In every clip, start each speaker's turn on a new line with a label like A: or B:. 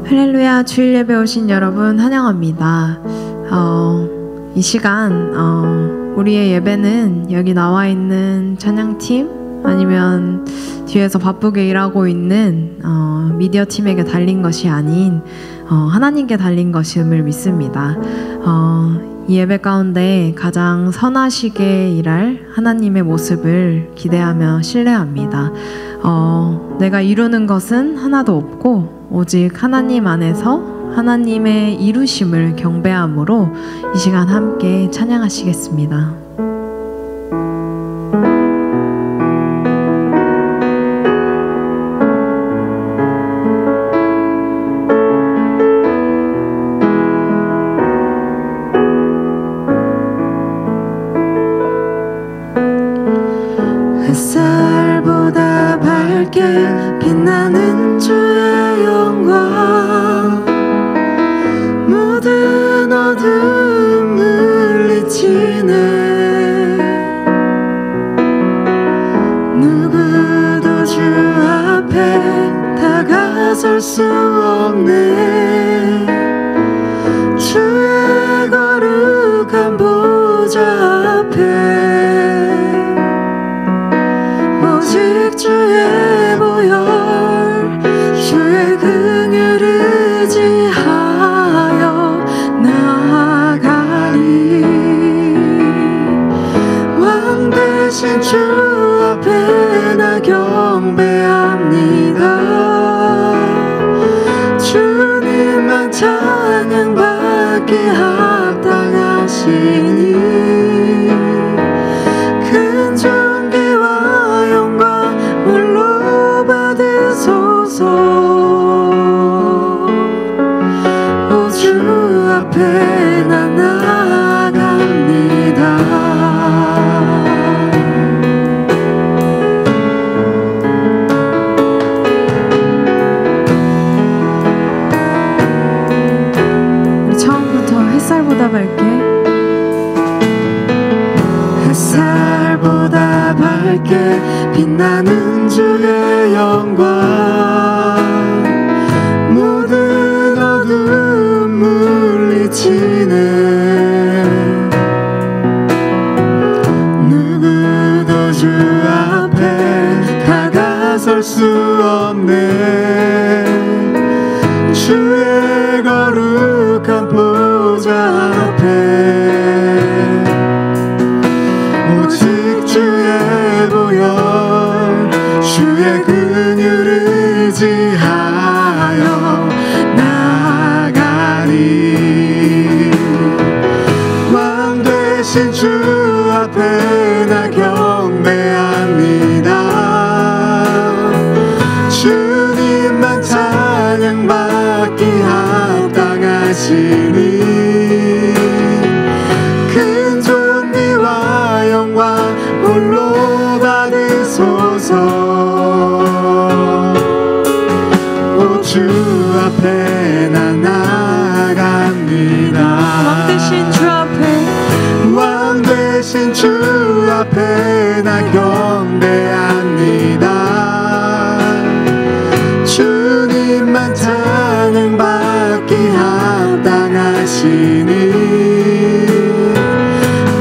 A: 할렐루야, 주일 예배 오신 여러분 환영합니다. 이 시간 우리의 예배는 여기 나와 있는 찬양팀 아니면 뒤에서 바쁘게 일하고 있는 미디어 팀에게 달린 것이 아닌 하나님께 달린 것임을 믿습니다. 이 예배 가운데 가장 선하시게 일할 하나님의 모습을 기대하며 신뢰합니다. 내가 이루는 것은 하나도 없고 오직 하나님 안에서 하나님의 이루심을 경배함으로 이 시간 함께 찬양하시겠습니다.
B: 햇살보다 밝게 빛나는 주의 영광, 모든 어둠 물리치네. 누구도 주 앞에 다가설 수 없네. 주의 거룩한 보좌 앞에 오직 주의 보혈, 주의 긍휼을 의지하여 나아가리. 왕 대신 주 앞에 나 경배합니다. 주님만 찬양받기 합당하시니 오 주 앞에 나 나아갑니다.
A: 우리 처음부터 햇살보다 밝게,
B: 햇살보다 밝게 빛나는 주의 영광, 모든 어둠 물리치네. 누구도 주 앞에 다가설 수 없네. 주의 거룩한 보좌 앞에 오직 주의 보혈, 주의 긍휼을 의지하여 나아가리. 왕 되신 주 앞에 나 경배합니다. 주님만 찬양받기 합당하시니 큰 존귀와 영광 홀로 받으소서. 오 주 앞에 나 나아갑니다.
A: 왕 대신 주 앞에,
B: 왕 대신 주 앞에 나 경배합니다. 주님만 찬양받기 합당하시니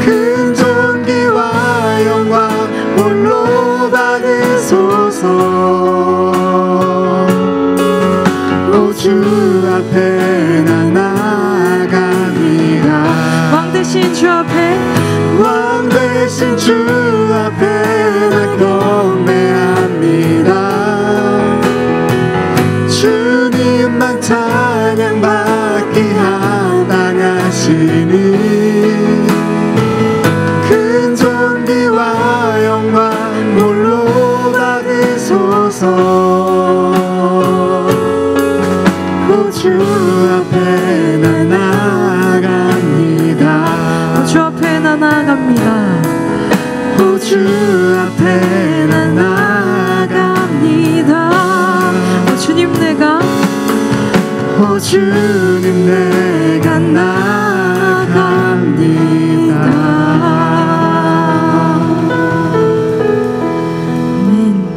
B: 큰 존귀와 영광 홀로 받으소서. 오 주 앞에 나 나아갑니다.
A: 왕 대신 주 앞에,
B: 왕 대신 주 앞에 나 경배합니다. 주님만 찬양받기 합당하시니 큰 존귀와 영광 홀로 받으소서. 오 주 앞에 나 나아갑니다.
A: 오 주 앞에 나 나아갑니다.
B: 오 주 앞에 나 나아갑니다.
A: 오 주님 내가,
B: 오 주님 내가 나아갑니다.
A: 아멘.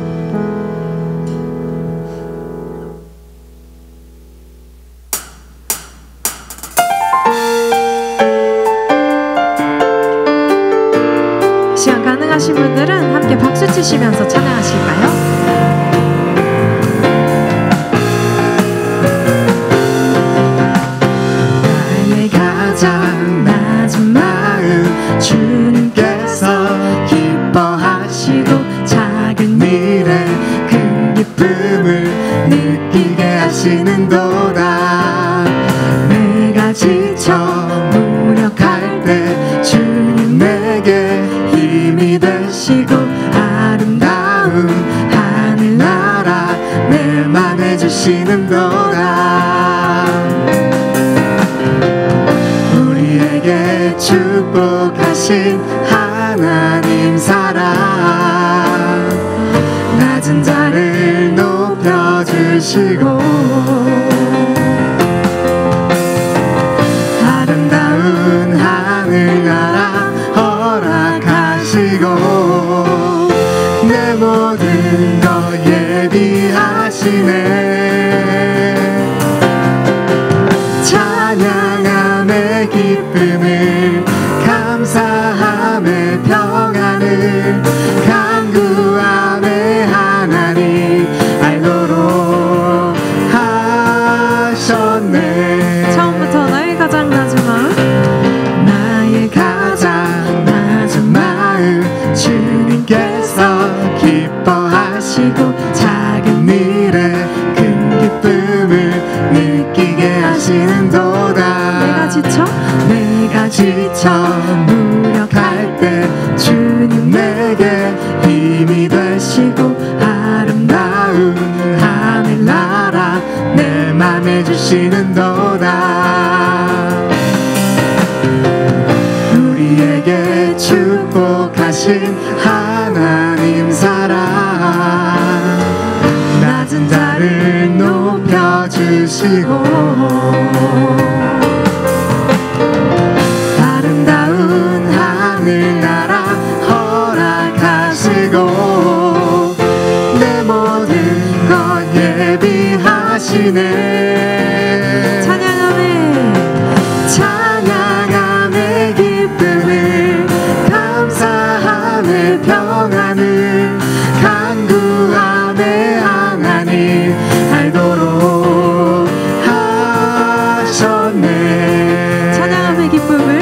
A: 찬양하실까요?
B: 가장 낮은 마음 주님께서 기뻐하시고 작은 일에 큰 기쁨을 느끼게 하시는도다. 내가 지쳐 무력할 때 주님 내게 힘이 되시고 아름다운 하늘나라 내 맘에 주시는도다. 축복하신 하나님 사랑 낮은 자를 높여주시고 아름다운 하늘나라 허락하시고 내 모든 것 예비하시네. 찬양함의 기쁨을 감사함의 평안을 간구함의 하나님 알도록 하셨네.
A: 처음부터 나의 가장 낮은 마음
B: 나의 가장 낮은 마음 주님께서 기뻐하시고 작은 일에 큰 기쁨을 느끼게 하시는도다. 내가 지쳐 무력할 때 주님 내게 힘이 되시고 아름다운 하늘나라 내 맘에 주시는도다. 우리에게 축복하신 하나님 사랑 낮은 자를 높여주시고 하늘나라 허락하시고 내 모든 것 예비하시네. 찬양함의 기쁨을 감사함의 평안을 간구함의 하나님 알도록 하셨네.
A: 찬양함의 기쁨을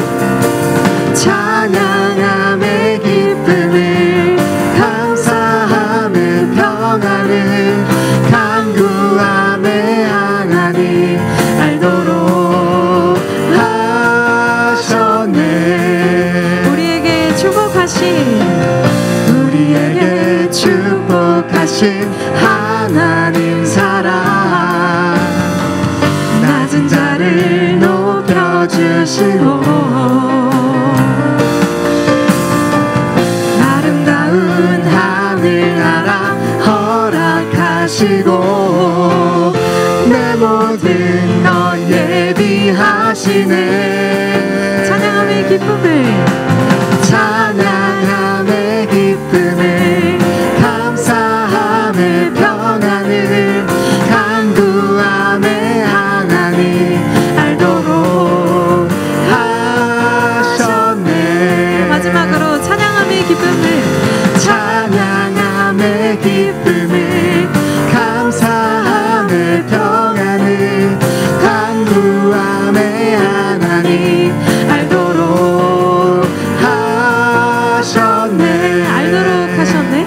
B: 찬양함의 기쁨을 감사함의 평안을 간구함의 하나님 알도록 하셨네.
A: 우리에게 축복하신
B: 하나님 사랑 낮은 자를 높여주시고 하늘나라 허락하시고 내 모든 것 예비하시네.
A: 찬양함의
B: 기쁨을 감사함의 평안을 간구함의 하나님 알도록 하셨네.
A: 마지막으로 찬양함의 기쁨을
B: 감사함의 평안을 간구함의 하나님 알도록 하셨네.
A: 알도록 하셨네.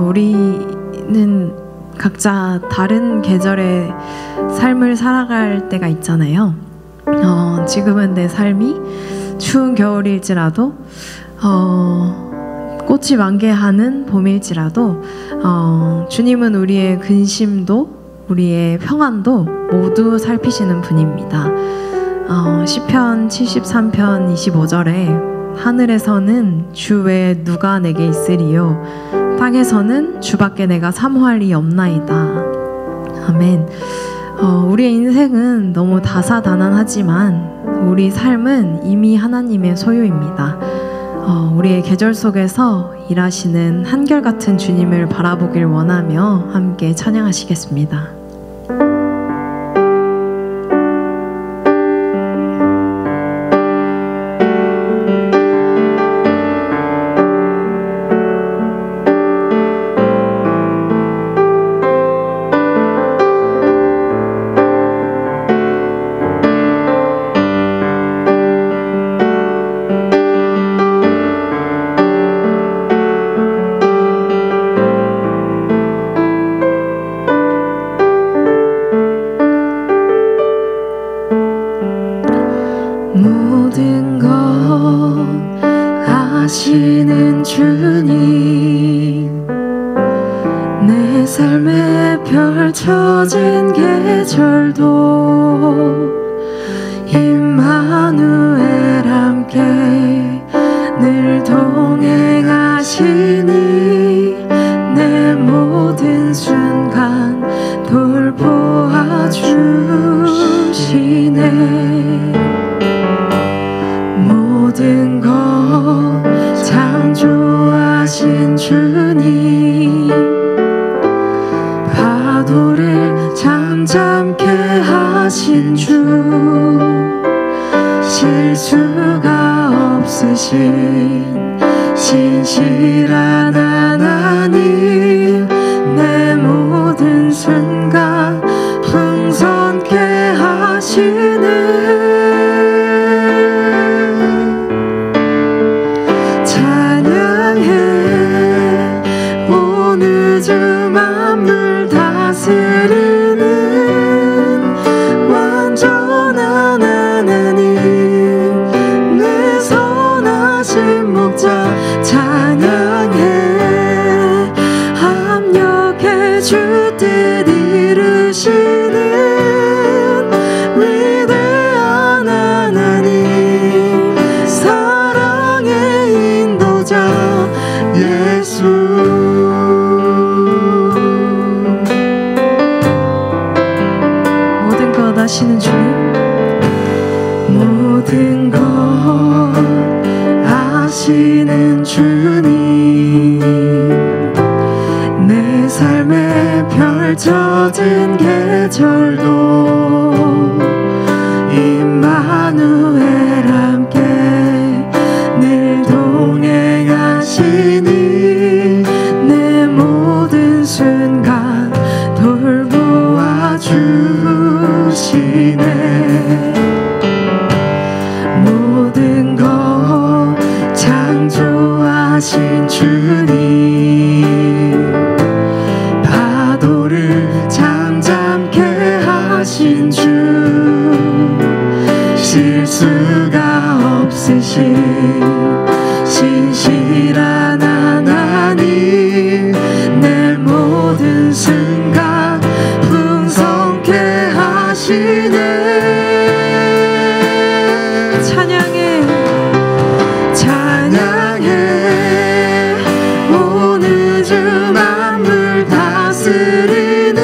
A: 우리는 각자 다른 계절의 삶을 살아갈 때가 있잖아요. 지금은 내 삶이 추운 겨울일지라도 꽃이 만개하는 봄일지라도 주님은 우리의 근심도 우리의 평안도 모두 살피시는 분입니다. 시편 73편 25절에 하늘에서는 주 외에 누가 내게 있으리요 땅에서는 주밖에 내가 사모할 이 없나이다. 아멘. 우리의 인생은 너무 다사다난하지만 우리 삶은 이미 하나님의 소유입니다. 우리의 계절 속에서 일하시는 한결같은 주님을 바라보길 원하며 함께 찬양하시겠습니다.
B: 모든 것 아시는 주님, 내 삶에 펼쳐진 계절도 임마누엘 함께 늘 동행하시니 내 모든 순간 돌보아 주시네. 모든 것 창조하신 주님, 파도를 잠잠케 하신 주, 실수가 없으신 신실한 하나님, 내 모든 순간 풍성케 하시네. 주 만물 다스리는 완전한 하나님, 내 선하신 목자 찬양해. 합력해 주 뜻 이루시는 위대한 하나님, 사랑의 인도자 예수.
A: 아시는 주님,
B: 모든 것 아시는 주님, 내 삶에 펼쳐진 계절도 임마누엘 함께 늘 동행하시니 내 모든 순간 돌보아 주시네. 모든 것 창조하신 주님, 파도를 잠잠케 하신 주, 실수가 없으신 신실한 하나님, 내 모든 순간 풍성케 하시네.
A: 찬양해,
B: 찬양해. 온 우주 만물 다스리는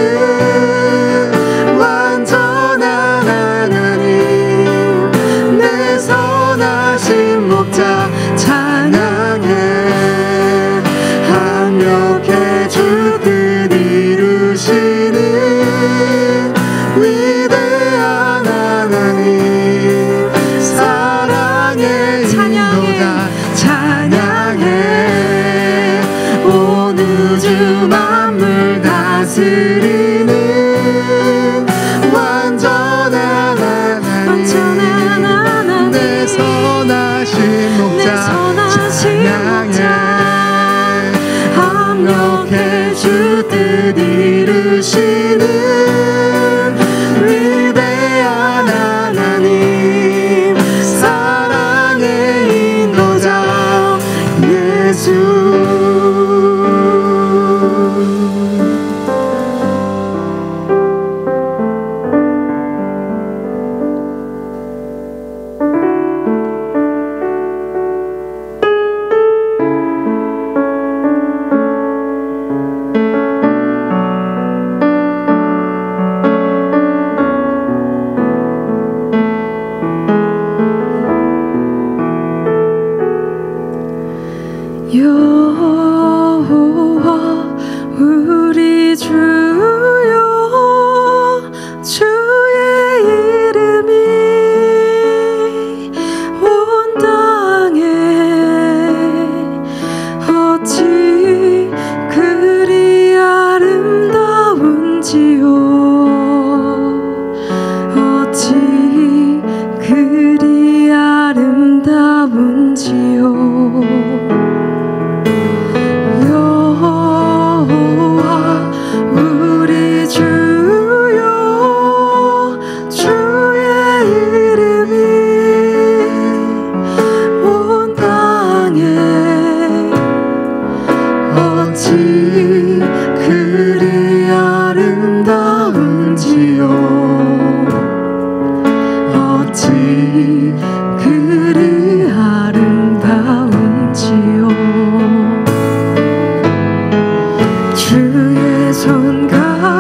B: 완전한 하나님, 내 선하신 목자 찬양해. 합력해 주 뜻 이루시는 위대한 하나님, 사랑의 인도자 찬양해. 온 우주 만물 다스리는 완전한 하나님, 내 선하신 목자 찬양해. 합력해 주 뜻 이루시는 위대한 하나님, 사랑의 인도자 예수.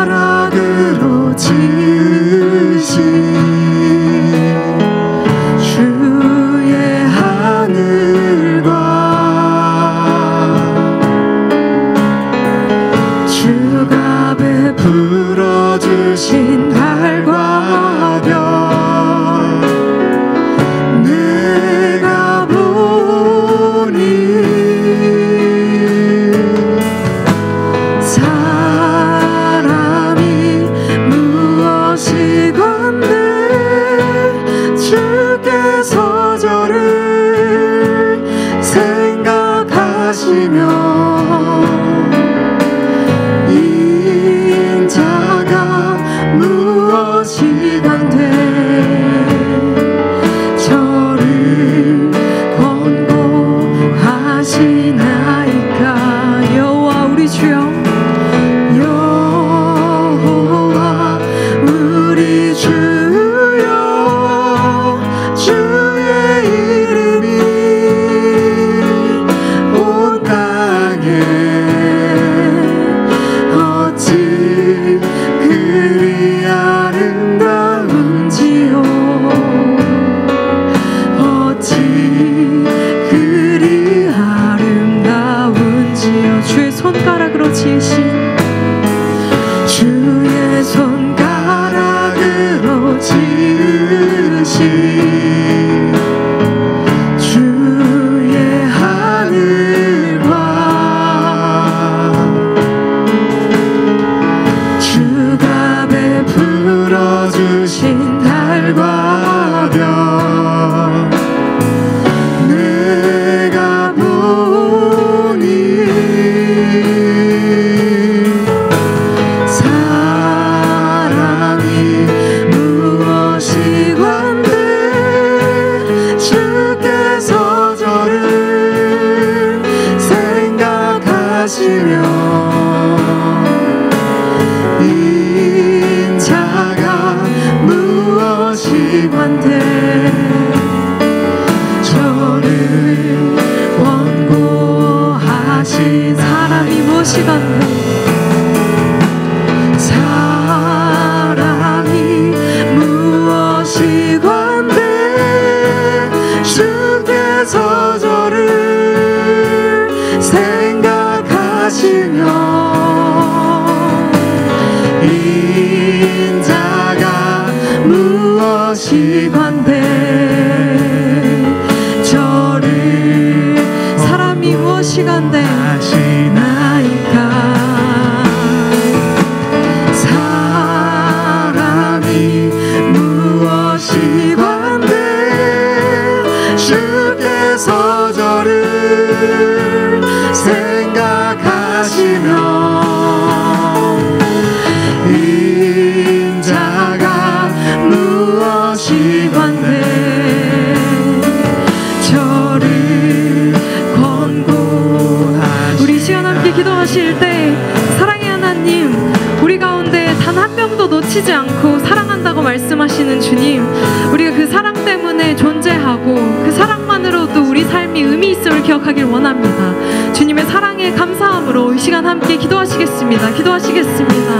B: 손가락으로 지으신 주의 하늘과 주가 베풀어 주신 달과 별 내가 보니 사람이 무엇이건대 주께서 저를 생각하시며 인자가 무엇이건대 저를 권고하시나이까. 여호와 우리 주여, 여호와 우리 주여, 주의 이름이 온 땅에 어찌 그리 아름다운지요, 어찌 그리 아름다운지요. 주의 손가락으로 지으신, 주의 손가락으로 지으신 주의 하늘과 주가 베풀어 주신 달과 별 내가 보니 사람이 무엇이건대 주께서 저를 생각하시며 인자가 무엇이건대 저를 권고하신 사람이 무엇이건대 사람이 무엇이건대 주께서 저를 생각하시며 인자가 무엇이건대 저를 사람이 무엇이건대 하시나이까. 사람이 무엇이건대 주께서 저를 생각하시며 인자가 무엇이건대 저를 권고하시나. 우리 시간 함께 기도하실 때 사랑의 하나님, 우리 가운데 단 한 명도 놓치지 않고 사랑한다고 말씀하시는 주님, 우리가 그 사랑 때문에 존재하고 그 사랑만으로도 우리 삶이 의미 있음을 기억하길 원합니다. 주님의 사랑에 감사함으로 이 시간 함께 기도하시겠습니다. 기도하시겠습니다.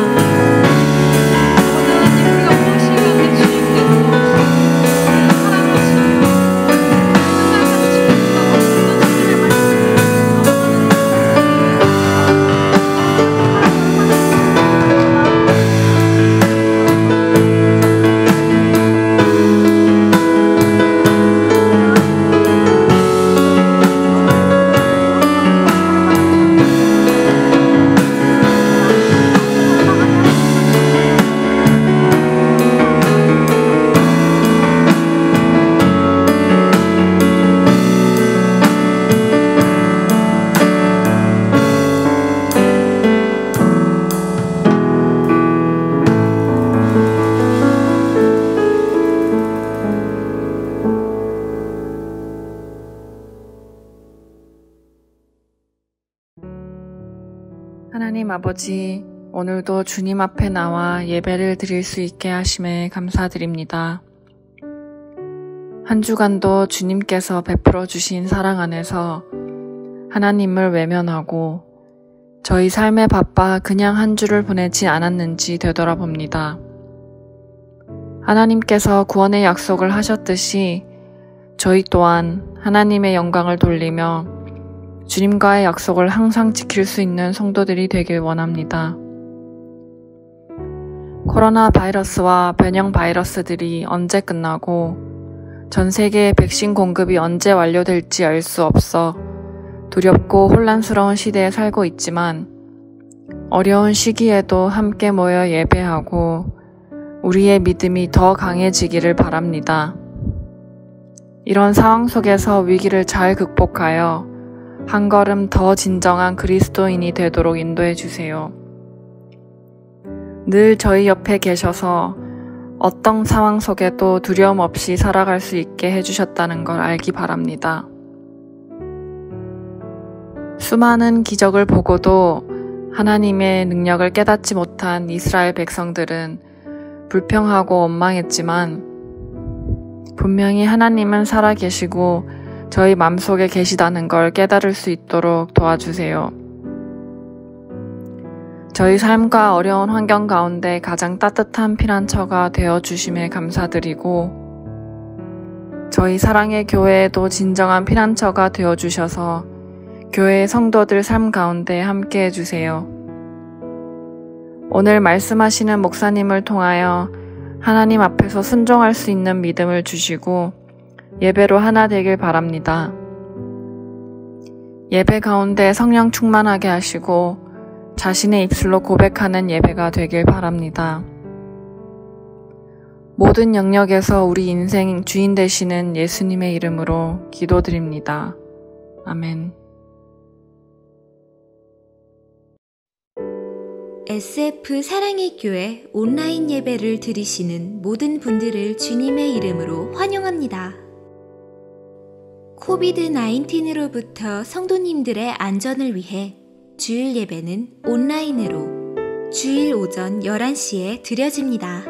C: 하나님 아버지, 오늘도 주님 앞에 나와 예배를 드릴 수 있게 하심에 감사드립니다. 한 주간도 주님께서 베풀어 주신 사랑 안에서 하나님을 외면하고 저희 삶에 바빠 그냥 한 주를 보내지 않았는지 되돌아봅니다. 하나님께서 구원의 약속을 하셨듯이 저희 또한 하나님의 영광을 돌리며 주님과의 약속을 항상 지킬 수 있는 성도들이 되길 원합니다. 코로나 바이러스와 변형 바이러스들이 언제 끝나고 전 세계의 백신 공급이 언제 완료될지 알 수 없어 두렵고 혼란스러운 시대에 살고 있지만 어려운 시기에도 함께 모여 예배하고 우리의 믿음이 더 강해지기를 바랍니다. 이런 상황 속에서 위기를 잘 극복하여 한 걸음 더 진정한 그리스도인이 되도록 인도해 주세요. 늘 저희 옆에 계셔서 어떤 상황 속에도 두려움 없이 살아갈 수 있게 해주셨다는 걸 알기 바랍니다. 수많은 기적을 보고도 하나님의 능력을 깨닫지 못한 이스라엘 백성들은 불평하고 원망했지만 분명히 하나님은 살아계시고 저희 마음속에 계시다는 걸 깨달을 수 있도록 도와주세요. 저희 삶과 어려운 환경 가운데 가장 따뜻한 피난처가 되어주심에 감사드리고 저희 사랑의 교회에도 진정한 피난처가 되어주셔서 교회의 성도들 삶 가운데 함께 해주세요. 오늘 말씀하시는 목사님을 통하여 하나님 앞에서 순종할 수 있는 믿음을 주시고 예배로 하나 되길 바랍니다. 예배 가운데 성령 충만하게 하시고 자신의 입술로 고백하는 예배가 되길 바랍니다. 모든 영역에서 우리 인생 주인 되시는 예수님의 이름으로 기도드립니다. 아멘.
D: SF 사랑의 교회 온라인 예배를 드리시는 모든 분들을 주님의 이름으로 환영합니다. 코비드-19로부터 성도님들의 안전을 위해 주일 예배는 온라인으로 주일 오전 11시에 드려집니다.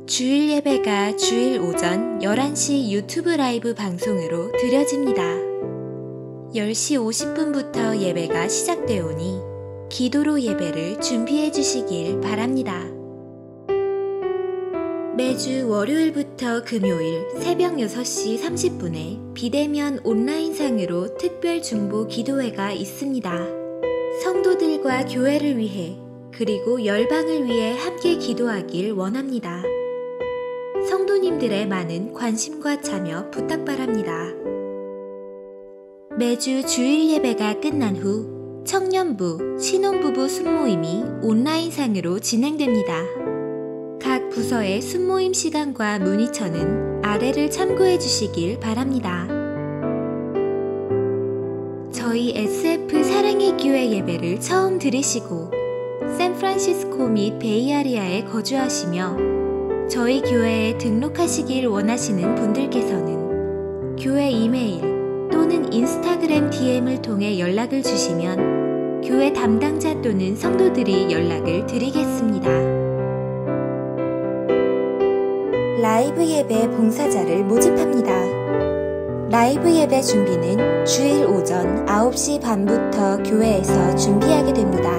D: 주일 예배가 주일 오전 11시 유튜브 라이브 방송으로 드려집니다. 10시 50분부터 예배가 시작되오니 기도로 예배를 준비해 주시길 바랍니다. 매주 월요일부터 금요일 새벽 6시 30분에 비대면 온라인상으로 특별 중보 기도회가 있습니다. 성도들과 교회를 위해 그리고 열방을 위해 함께 기도하길 원합니다. 성도님들의 많은 관심과 참여 부탁바랍니다. 매주 주일 예배가 끝난 후 청년부, 신혼부부 순모임이 온라인상으로 진행됩니다. 각 부서의 순모임 시간과 문의처는 아래를 참고해 주시길 바랍니다. 저희 SF 사랑의 교회 예배를 처음 들으시고 샌프란시스코 및 베이아리아에 거주하시며 저희 교회에 등록하시길 원하시는 분들께서는 교회 이메일 또는 인스타그램 DM을 통해 연락을 주시면 교회 담당자 또는 성도들이 연락을 드리겠습니다. 라이브 예배 봉사자를 모집합니다. 라이브 예배 준비는 주일 오전 9시 반부터 교회에서 준비하게 됩니다.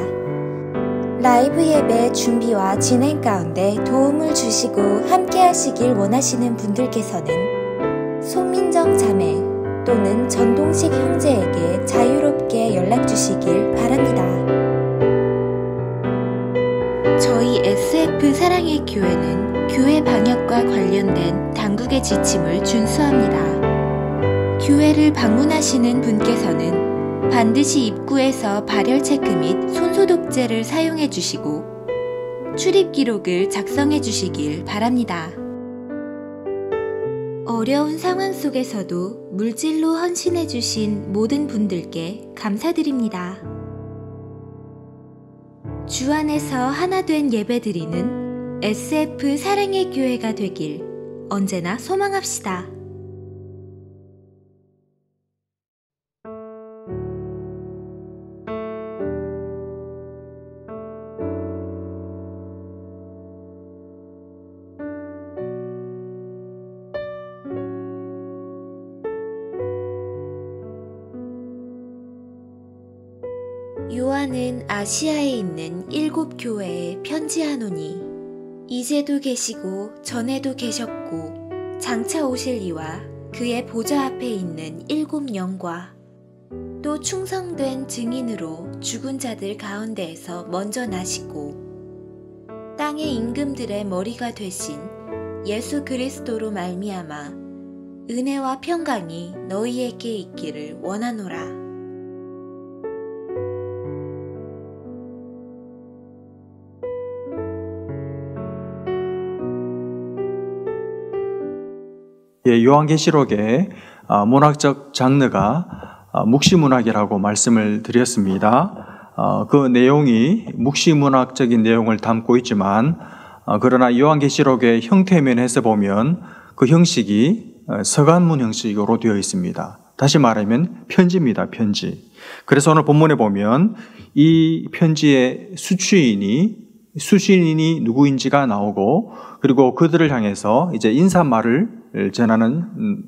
D: 라이브 예배 준비와 진행 가운데 도움을 주시고 함께 하시길 원하시는 분들께서는 손민정 자매 또는 전동식 형제에게 자유롭게 연락 주시길 바랍니다. 저희 SF 사랑의 교회는 교회 방역과 관련된 당국의 지침을 준수합니다. 교회를 방문하시는 분께서는 반드시 입구에서 발열 체크 및 손소독제를 사용해 주시고 출입 기록을 작성해 주시길 바랍니다. 어려운 상황 속에서도 물질로 헌신해 주신 모든 분들께 감사드립니다. 주 안에서 하나 된 예배드리는 SF 사랑의 교회가 되길 언제나 소망합시다. 요한은 아시아에 있는 7 교회에 편지하노니 이제도 계시고 전에도 계셨고 장차 오실 이와 그의 보좌 앞에 있는 7 영과 또 충성된 증인으로 죽은 자들 가운데에서 먼저 나시고 땅의 임금들의 머리가 되신 예수 그리스도로 말미암아 은혜와 평강이 너희에게 있기를 원하노라.
E: 요한계시록의 문학적 장르가 묵시문학이라고 말씀을 드렸습니다. 그 내용이 묵시문학적인 내용을 담고 있지만 그러나 요한계시록의 형태면에서 보면 그 형식이 서간문 형식으로 되어 있습니다. 다시 말하면 편지입니다. 편지. 그래서 오늘 본문에 보면 이 편지의 수취인이 누구인지가 나오고 그리고 그들을 향해서 이제 인사말을 전하는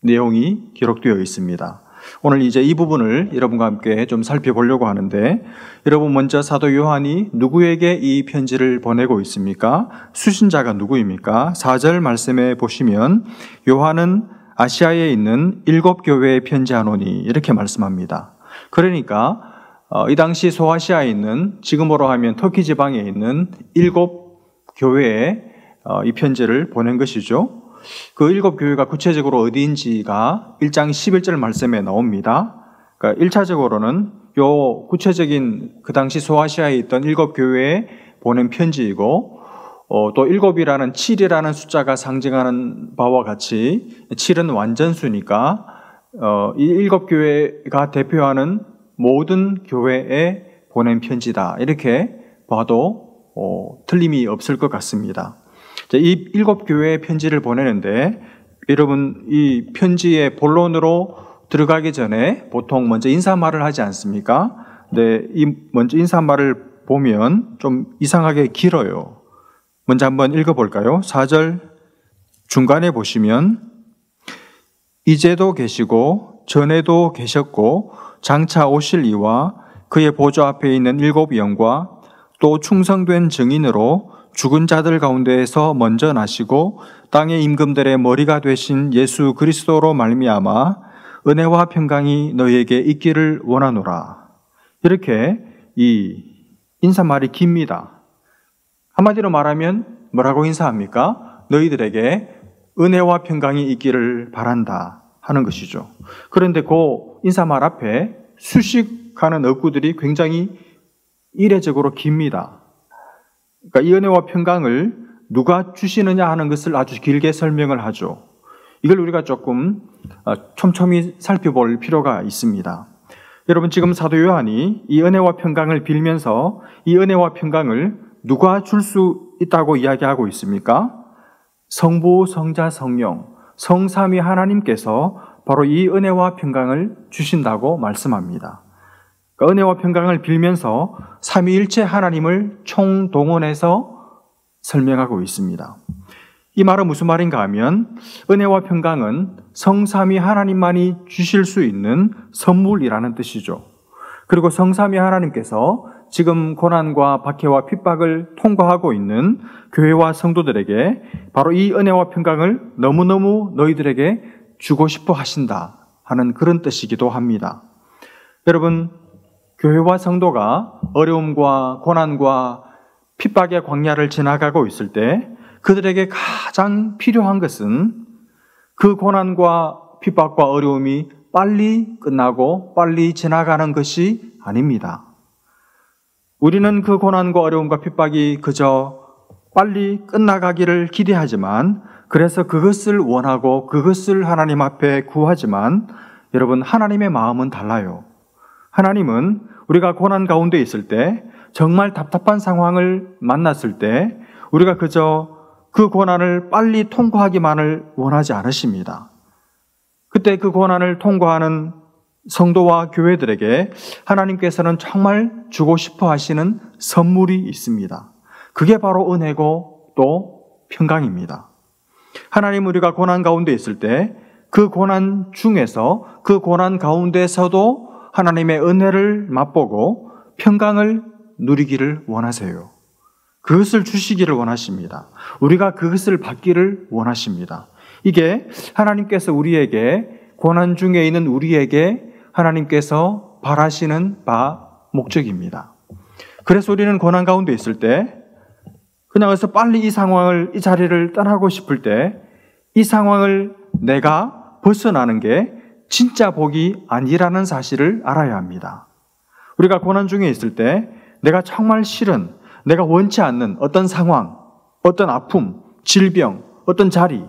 E: 내용이 기록되어 있습니다. 오늘 이제 이 부분을 여러분과 함께 좀 살펴보려고 하는데, 여러분 먼저 사도 요한이 누구에게 이 편지를 보내고 있습니까? 수신자가 누구입니까? 4절 말씀에 보시면 요한은 아시아에 있는 7 교회에 편지하노니 이렇게 말씀합니다. 그러니까 이 당시 소아시아에 있는, 지금으로 하면 터키 지방에 있는 7 교회에 이 편지를 보낸 것이죠. 그 7 교회가 구체적으로 어디인지가 1장 11절 말씀에 나옵니다. 그러니까 1차적으로는 요 구체적인 그 당시 소아시아에 있던 7 교회에 보낸 편지이고, 또 7이라는 7이라는 숫자가 상징하는 바와 같이 7은 완전수니까 이 7 교회가 대표하는 모든 교회에 보낸 편지다, 이렇게 봐도 틀림이 없을 것 같습니다. 이 7 교회에 편지를 보내는데, 여러분 이 편지의 본론으로 들어가기 전에 보통 먼저 인사말을 하지 않습니까? 근데 이 먼저 인사말을 보면 좀 이상하게 길어요. 먼저 한번 읽어볼까요? 4절 중간에 보시면 이제도 계시고 전에도 계셨고 장차 오실 이와 그의 보좌 앞에 있는 7 영과 또 충성된 증인으로 죽은 자들 가운데에서 먼저 나시고 땅의 임금들의 머리가 되신 예수 그리스도로 말미암아 은혜와 평강이 너희에게 있기를 원하노라. 이렇게 이 인사말이 깁니다. 한마디로 말하면 뭐라고 인사합니까? 너희들에게 은혜와 평강이 있기를 바란다 하는 것이죠. 그런데 그 인사말 앞에 수식하는 어구들이 굉장히 이례적으로 깁니다. 그러니까 이 은혜와 평강을 누가 주시느냐 하는 것을 아주 길게 설명을 하죠. 이걸 우리가 조금 촘촘히 살펴볼 필요가 있습니다. 여러분, 지금 사도 요한이 이 은혜와 평강을 빌면서 이 은혜와 평강을 누가 줄 수 있다고 이야기하고 있습니까? 성부, 성자, 성령, 성삼위 하나님께서 바로 이 은혜와 평강을 주신다고 말씀합니다. 그러니까 은혜와 평강을 빌면서 삼위일체 하나님을 총동원해서 설명하고 있습니다. 이 말은 무슨 말인가 하면 은혜와 평강은 성삼위 하나님만이 주실 수 있는 선물이라는 뜻이죠. 그리고 성삼위 하나님께서 지금 고난과 박해와 핍박을 통과하고 있는 교회와 성도들에게 바로 이 은혜와 평강을 너무너무 너희들에게 주고 싶어 하신다 하는 그런 뜻이기도 합니다. 여러분, 교회와 성도가 어려움과 고난과 핍박의 광야를 지나가고 있을 때 그들에게 가장 필요한 것은 그 고난과 핍박과 어려움이 빨리 끝나고 빨리 지나가는 것이 아닙니다. 우리는 그 고난과 어려움과 핍박이 그저 빨리 끝나가기를 기대하지만, 그래서 그것을 원하고 그것을 하나님 앞에 구하지만, 여러분, 하나님의 마음은 달라요. 하나님은 우리가 고난 가운데 있을 때, 정말 답답한 상황을 만났을 때 우리가 그저 그 고난을 빨리 통과하기만을 원하지 않으십니다. 그때 그 고난을 통과하는 성도와 교회들에게 하나님께서는 정말 주고 싶어 하시는 선물이 있습니다. 그게 바로 은혜고 또 평강입니다. 하나님, 우리가 고난 가운데 있을 때 그 고난 중에서, 그 고난 가운데서도 하나님의 은혜를 맛보고 평강을 누리기를 원하세요. 그것을 주시기를 원하십니다. 우리가 그것을 받기를 원하십니다. 이게 하나님께서 우리에게, 고난 중에 있는 우리에게 하나님께서 바라시는 바 목적입니다. 그래서 우리는 고난 가운데 있을 때 그냥 어서 빨리 이 상황을, 이 자리를 떠나고 싶을 때 이 상황을 내가 벗어나는 게 진짜 복이 아니라는 사실을 알아야 합니다. 우리가 고난 중에 있을 때 내가 정말 싫은, 내가 원치 않는 어떤 상황, 어떤 아픔, 질병, 어떤 자리,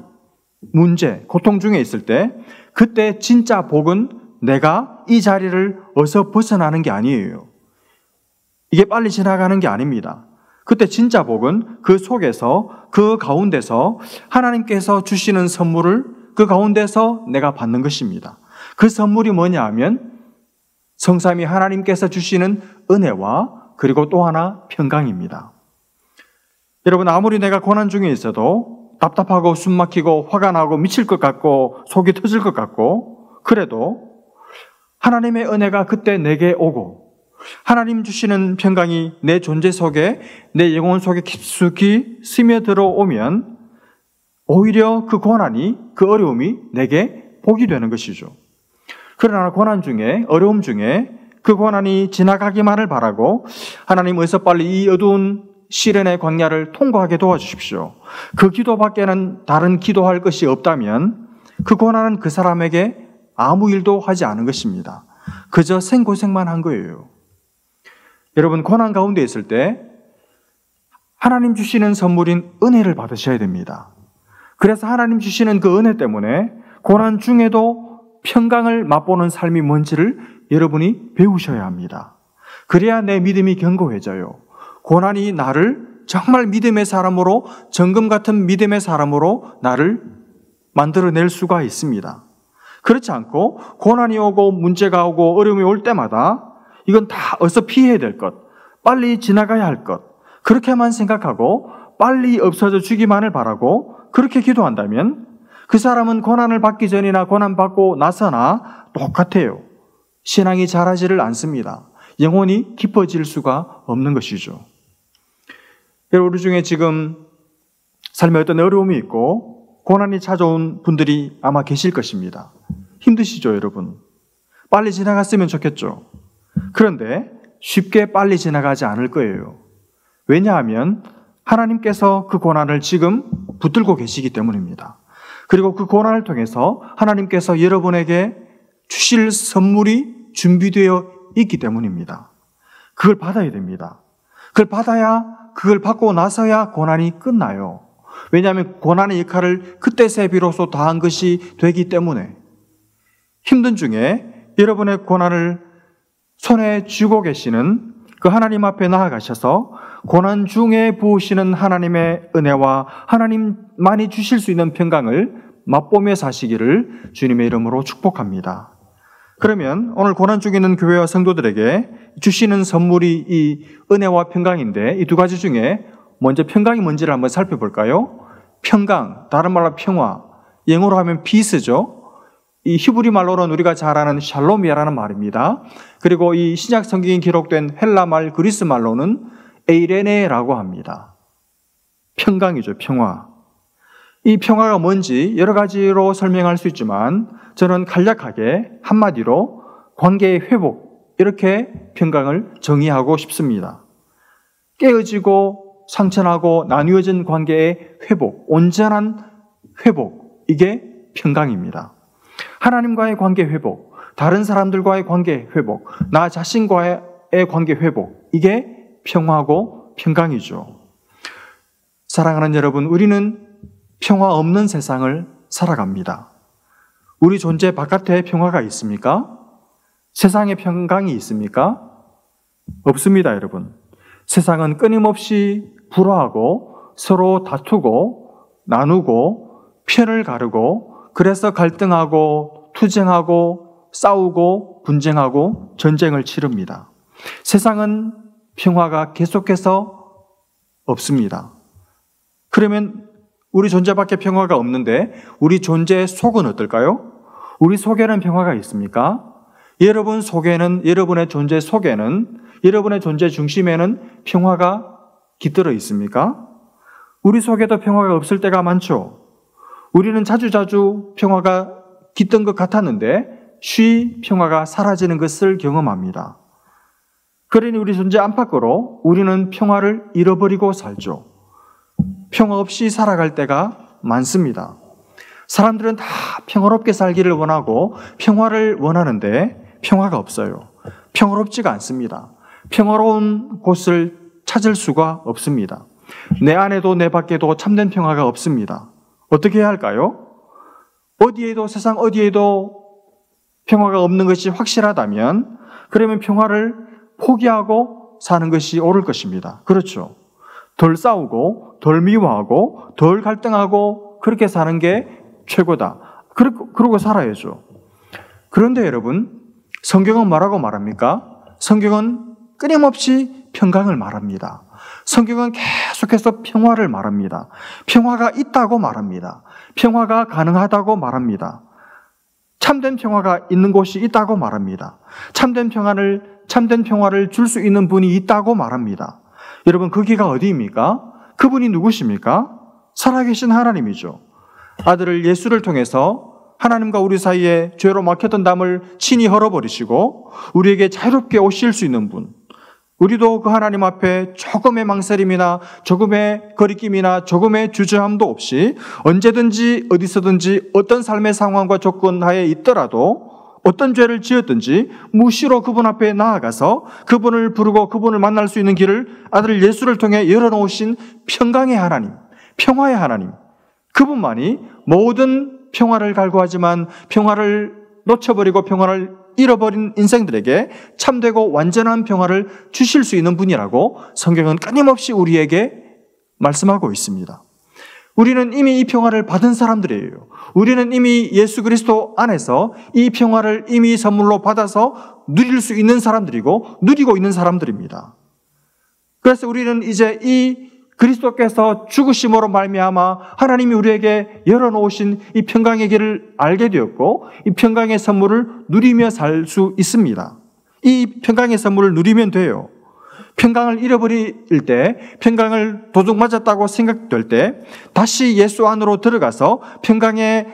E: 문제, 고통 중에 있을 때 그때 진짜 복은 내가 이 자리를 어서 벗어나는 게 아니에요. 이게 빨리 지나가는 게 아닙니다. 그때 진짜 복은 그 속에서, 그 가운데서 하나님께서 주시는 선물을 그 가운데서 내가 받는 것입니다. 그 선물이 뭐냐 하면 성삼위 하나님께서 주시는 은혜와 그리고 또 하나 평강입니다. 여러분, 아무리 내가 고난 중에 있어도 답답하고 숨 막히고 화가 나고 미칠 것 같고 속이 터질 것 같고, 그래도 하나님의 은혜가 그때 내게 오고 하나님 주시는 평강이 내 존재 속에, 내 영혼 속에 깊숙이 스며들어 오면 오히려 그 고난이, 그 어려움이 내게 복이 되는 것이죠. 그러나 고난 중에, 어려움 중에 그 고난이 지나가기만을 바라고 하나님 어서 빨리 이 어두운 시련의 광야를 통과하게 도와주십시오. 그 기도밖에는 다른 기도할 것이 없다면 그 고난은 그 사람에게 아무 일도 하지 않은 것입니다. 그저 생고생만 한 거예요. 여러분, 고난 가운데 있을 때 하나님 주시는 선물인 은혜를 받으셔야 됩니다. 그래서 하나님 주시는 그 은혜 때문에 고난 중에도 평강을 맛보는 삶이 뭔지를 여러분이 배우셔야 합니다. 그래야 내 믿음이 견고해져요. 고난이 나를 정말 믿음의 사람으로, 정금 같은 믿음의 사람으로 나를 만들어낼 수가 있습니다. 그렇지 않고 고난이 오고 문제가 오고 어려움이 올 때마다 이건 다 어서 피해야 될 것, 빨리 지나가야 할 것, 그렇게만 생각하고 빨리 없어져 주기만을 바라고 그렇게 기도한다면 그 사람은 고난을 받기 전이나 고난받고 나서나 똑같아요. 신앙이 자라지를 않습니다. 영혼이 깊어질 수가 없는 것이죠. 여러분, 우리 중에 지금 삶에 어떤 어려움이 있고 고난이 찾아온 분들이 아마 계실 것입니다. 힘드시죠, 여러분? 빨리 지나갔으면 좋겠죠. 그런데 쉽게 빨리 지나가지 않을 거예요. 왜냐하면 하나님께서 그 고난을 지금 붙들고 계시기 때문입니다. 그리고 그 고난을 통해서 하나님께서 여러분에게 주실 선물이 준비되어 있기 때문입니다. 그걸 받아야 됩니다. 그걸 받고 나서야 고난이 끝나요. 왜냐하면 고난의 역할을 그때서야 비로소 다한 것이 되기 때문에 힘든 중에 여러분의 고난을 손에 쥐고 계시는 그 하나님 앞에 나아가셔서 고난 중에 부으시는 하나님의 은혜와 하나님만이 주실 수 있는 평강을 맛보며 사시기를 주님의 이름으로 축복합니다. 그러면 오늘 고난 중에 있는 교회와 성도들에게 주시는 선물이 이 은혜와 평강인데 이 두 가지 중에 먼저 평강이 뭔지를 한번 살펴볼까요? 평강, 다른 말로 평화, 영어로 하면 peace죠. 이 히브리 말로는 우리가 잘 아는 샬롬이라는 말입니다. 그리고 이 신약 성경에 기록된 헬라 말, 그리스 말로는 에이레네라고 합니다. 평강이죠, 평화. 이 평화가 뭔지 여러 가지로 설명할 수 있지만 저는 간략하게 한마디로 관계의 회복, 이렇게 평강을 정의하고 싶습니다. 깨어지고 상처나고 나뉘어진 관계의 회복, 온전한 회복, 이게 평강입니다. 하나님과의 관계 회복, 다른 사람들과의 관계 회복, 나 자신과의 관계 회복, 이게 평화고 평강이죠. 사랑하는 여러분, 우리는 평화 없는 세상을 살아갑니다. 우리 존재 바깥에 평화가 있습니까? 세상에 평강이 있습니까? 없습니다, 여러분. 세상은 끊임없이 불화하고 서로 다투고 나누고 편을 가르고 그래서 갈등하고 투쟁하고 싸우고 분쟁하고 전쟁을 치릅니다. 세상은 평화가 계속해서 없습니다. 그러면 우리 존재밖에 평화가 없는데 우리 존재의 속은 어떨까요? 우리 속에는 평화가 있습니까? 여러분 속에는, 여러분의 존재 속에는, 여러분의 존재 중심에는 평화가 깃들어 있습니까? 우리 속에도 평화가 없을 때가 많죠. 우리는 자주자주 평화가 깃든 것 같았는데 쉬 평화가 사라지는 것을 경험합니다. 그러니 우리 존재 안팎으로 우리는 평화를 잃어버리고 살죠. 평화 없이 살아갈 때가 많습니다. 사람들은 다 평화롭게 살기를 원하고 평화를 원하는데 평화가 없어요. 평화롭지가 않습니다. 평화로운 곳을 찾을 수가 없습니다. 내 안에도 내 밖에도 참된 평화가 없습니다. 어떻게 해야 할까요? 어디에도, 세상 어디에도 평화가 없는 것이 확실하다면 그러면 평화를 포기하고 사는 것이 옳을 것입니다. 그렇죠. 덜 싸우고 덜 미워하고 덜 갈등하고 그렇게 사는 게 최고다. 그러고 살아야죠. 그런데 여러분, 성경은 뭐라고 말합니까? 성경은 끊임없이 평강을 말합니다. 성경은 계속해서 평화를 말합니다. 평화가 있다고 말합니다. 평화가 가능하다고 말합니다. 참된 평화가 있는 곳이 있다고 말합니다. 참된 평화를 줄 수 있는 분이 있다고 말합니다. 여러분, 거기가 어디입니까? 그분이 누구십니까? 살아계신 하나님이죠. 아들을 예수를 통해서 하나님과 우리 사이에 죄로 막혔던 담을 친히 헐어버리시고 우리에게 자유롭게 오실 수 있는 분. 우리도 그 하나님 앞에 조금의 망설임이나 조금의 거리낌이나 조금의 주저함도 없이 언제든지 어디서든지 어떤 삶의 상황과 조건 하에 있더라도 어떤 죄를 지었든지 무시로 그분 앞에 나아가서 그분을 부르고 그분을 만날 수 있는 길을 아들 예수를 통해 열어놓으신 평강의 하나님, 평화의 하나님, 그분만이 모든 평화를 갈구하지만 평화를 놓쳐버리고 평화를 잃어버린 인생들에게 참되고 완전한 평화를 주실 수 있는 분이라고 성경은 끊임없이 우리에게 말씀하고 있습니다. 우리는 이미 이 평화를 받은 사람들이에요. 우리는 이미 예수 그리스도 안에서 이 평화를 이미 선물로 받아서 누릴 수 있는 사람들이고 누리고 있는 사람들입니다. 그래서 우리는 이제 이 그리스도께서 죽으심으로 말미암아 하나님이 우리에게 열어놓으신 이 평강의 길을 알게 되었고 이 평강의 선물을 누리며 살 수 있습니다. 이 평강의 선물을 누리면 돼요. 평강을 잃어버릴 때, 평강을 도둑 맞았다고 생각될 때 다시 예수 안으로 들어가서 평강의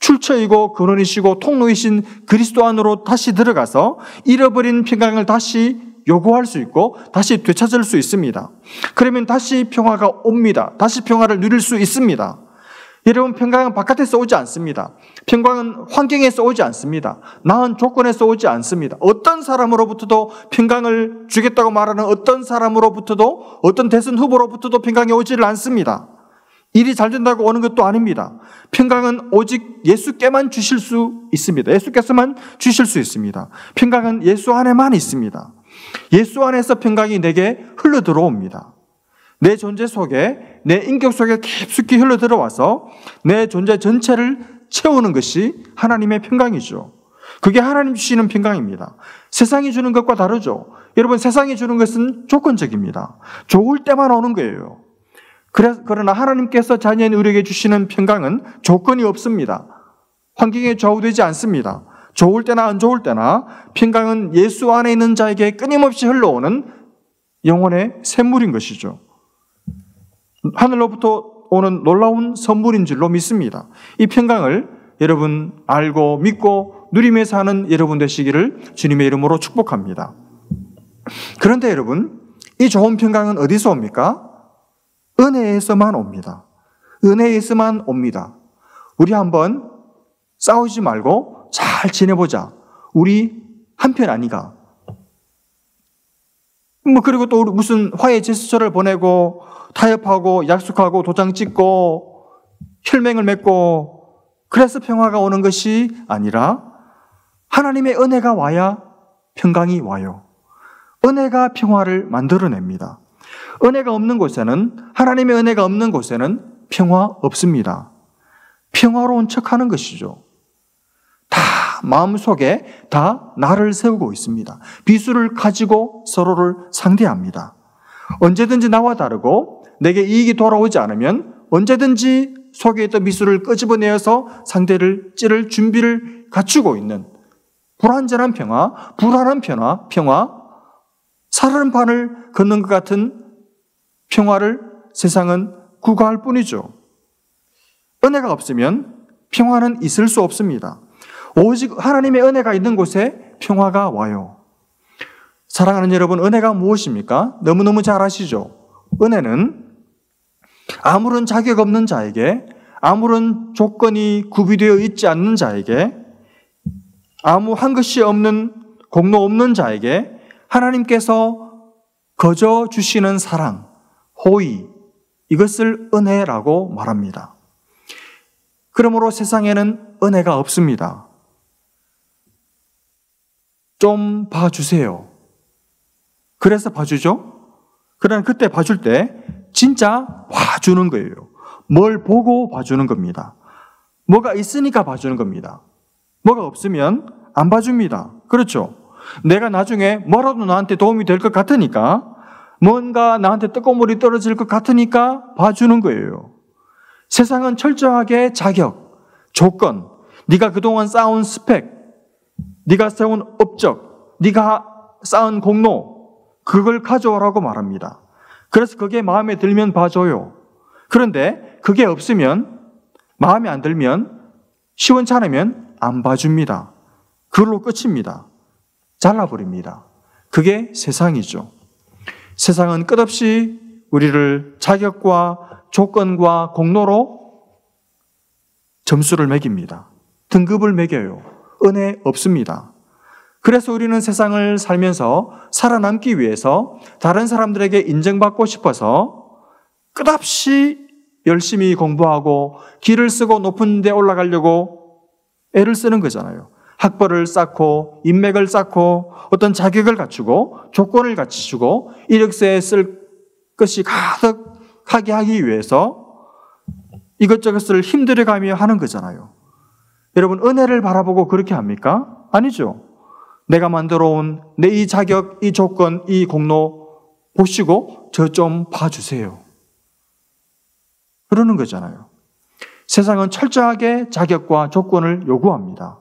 E: 출처이고 근원이시고 통로이신 그리스도 안으로 다시 들어가서 잃어버린 평강을 다시 요구할 수 있고 다시 되찾을 수 있습니다. 그러면 다시 평화가 옵니다. 다시 평화를 누릴 수 있습니다. 여러분, 평강은 바깥에서 오지 않습니다. 평강은 환경에서 오지 않습니다. 나은 조건에서 오지 않습니다. 어떤 사람으로부터도 평강을 주겠다고 말하는 어떤 사람으로부터도 어떤 대선 후보로부터도 평강이 오지를 않습니다. 일이 잘 된다고 오는 것도 아닙니다. 평강은 오직 예수께만 주실 수 있습니다. 예수께서만 주실 수 있습니다. 평강은 예수 안에만 있습니다. 예수 안에서 평강이 내게 흘러 들어옵니다. 내 존재 속에, 내 인격 속에 깊숙이 흘러 들어와서 내 존재 전체를 채우는 것이 하나님의 평강이죠. 그게 하나님 주시는 평강입니다. 세상이 주는 것과 다르죠. 여러분, 세상이 주는 것은 조건적입니다. 좋을 때만 오는 거예요. 그러나 하나님께서 자녀인 우리에게 주시는 평강은 조건이 없습니다. 환경에 좌우되지 않습니다. 좋을 때나 안 좋을 때나 평강은 예수 안에 있는 자에게 끊임없이 흘러오는 영혼의 샘물인 것이죠. 하늘로부터 오는 놀라운 선물인 줄로 믿습니다. 이 평강을 여러분 알고 믿고 누리며 사는 여러분 되시기를 주님의 이름으로 축복합니다. 그런데 여러분, 이 좋은 평강은 어디서 옵니까? 은혜에서만 옵니다. 은혜에서만 옵니다. 우리 한번 싸우지 말고 잘 지내보자. 우리 한편 아니가. 그리고 또 무슨 화해 제스처를 보내고 타협하고 약속하고 도장 찍고 혈맹을 맺고 그래서 평화가 오는 것이 아니라 하나님의 은혜가 와야 평강이 와요. 은혜가 평화를 만들어냅니다. 은혜가 없는 곳에는, 하나님의 은혜가 없는 곳에는 평화 없습니다. 평화로운 척하는 것이죠. 다 마음속에 다 나를 세우고 있습니다. 비수를 가지고 서로를 상대합니다. 언제든지 나와 다르고 내게 이익이 돌아오지 않으면 언제든지 속에 있던 미수를 끄집어내어서 상대를 찌를 준비를 갖추고 있는 불완전한 평화, 불안한 평화, 사르는 판을 걷는 것 같은 평화를 세상은 구가할 뿐이죠. 은혜가 없으면 평화는 있을 수 없습니다. 오직 하나님의 은혜가 있는 곳에 평화가 와요. 사랑하는 여러분, 은혜가 무엇입니까? 너무너무 잘 아시죠? 은혜는 아무런 자격 없는 자에게, 아무런 조건이 구비되어 있지 않는 자에게, 아무 한 것이 없는, 공로 없는 자에게 하나님께서 거저 주시는 사랑, 호의, 이것을 은혜라고 말합니다. 그러므로 세상에는 은혜가 없습니다. 좀 봐주세요. 그래서 봐주죠? 그러나 그때 봐줄 때 진짜 봐주는 거예요. 뭘 보고 봐주는 겁니다. 뭐가 있으니까 봐주는 겁니다. 뭐가 없으면 안 봐줍니다. 그렇죠? 내가 나중에 뭐라도 나한테 도움이 될 것 같으니까, 뭔가 나한테 뜨거운 떨어질 것 같으니까 봐주는 거예요. 세상은 철저하게 자격, 조건, 네가 그동안 쌓은 스펙, 네가 세운 업적, 네가 쌓은 공로, 그걸 가져오라고 말합니다. 그래서 그게 마음에 들면 봐줘요. 그런데 그게 없으면, 마음에 안 들면, 시원찮으면 안 봐줍니다. 그걸로 끝입니다. 잘라버립니다. 그게 세상이죠. 세상은 끝없이 우리를 자격과 조건과 공로로 점수를 매깁니다. 등급을 매겨요. 은혜 없습니다. 그래서 우리는 세상을 살면서 살아남기 위해서 다른 사람들에게 인정받고 싶어서 끝없이 열심히 공부하고 길을 쓰고 높은 데 올라가려고 애를 쓰는 거잖아요. 학벌을 쌓고 인맥을 쌓고 어떤 자격을 갖추고 조건을 갖추고 이력서에 쓸 것이 가득하게 하기 위해서 이것저것을 힘들어가며 하는 거잖아요. 여러분, 은혜를 바라보고 그렇게 합니까? 아니죠. 내가 만들어 온 내 이 자격, 이 조건, 이 공로 보시고 저 좀 봐주세요. 그러는 거잖아요. 세상은 철저하게 자격과 조건을 요구합니다.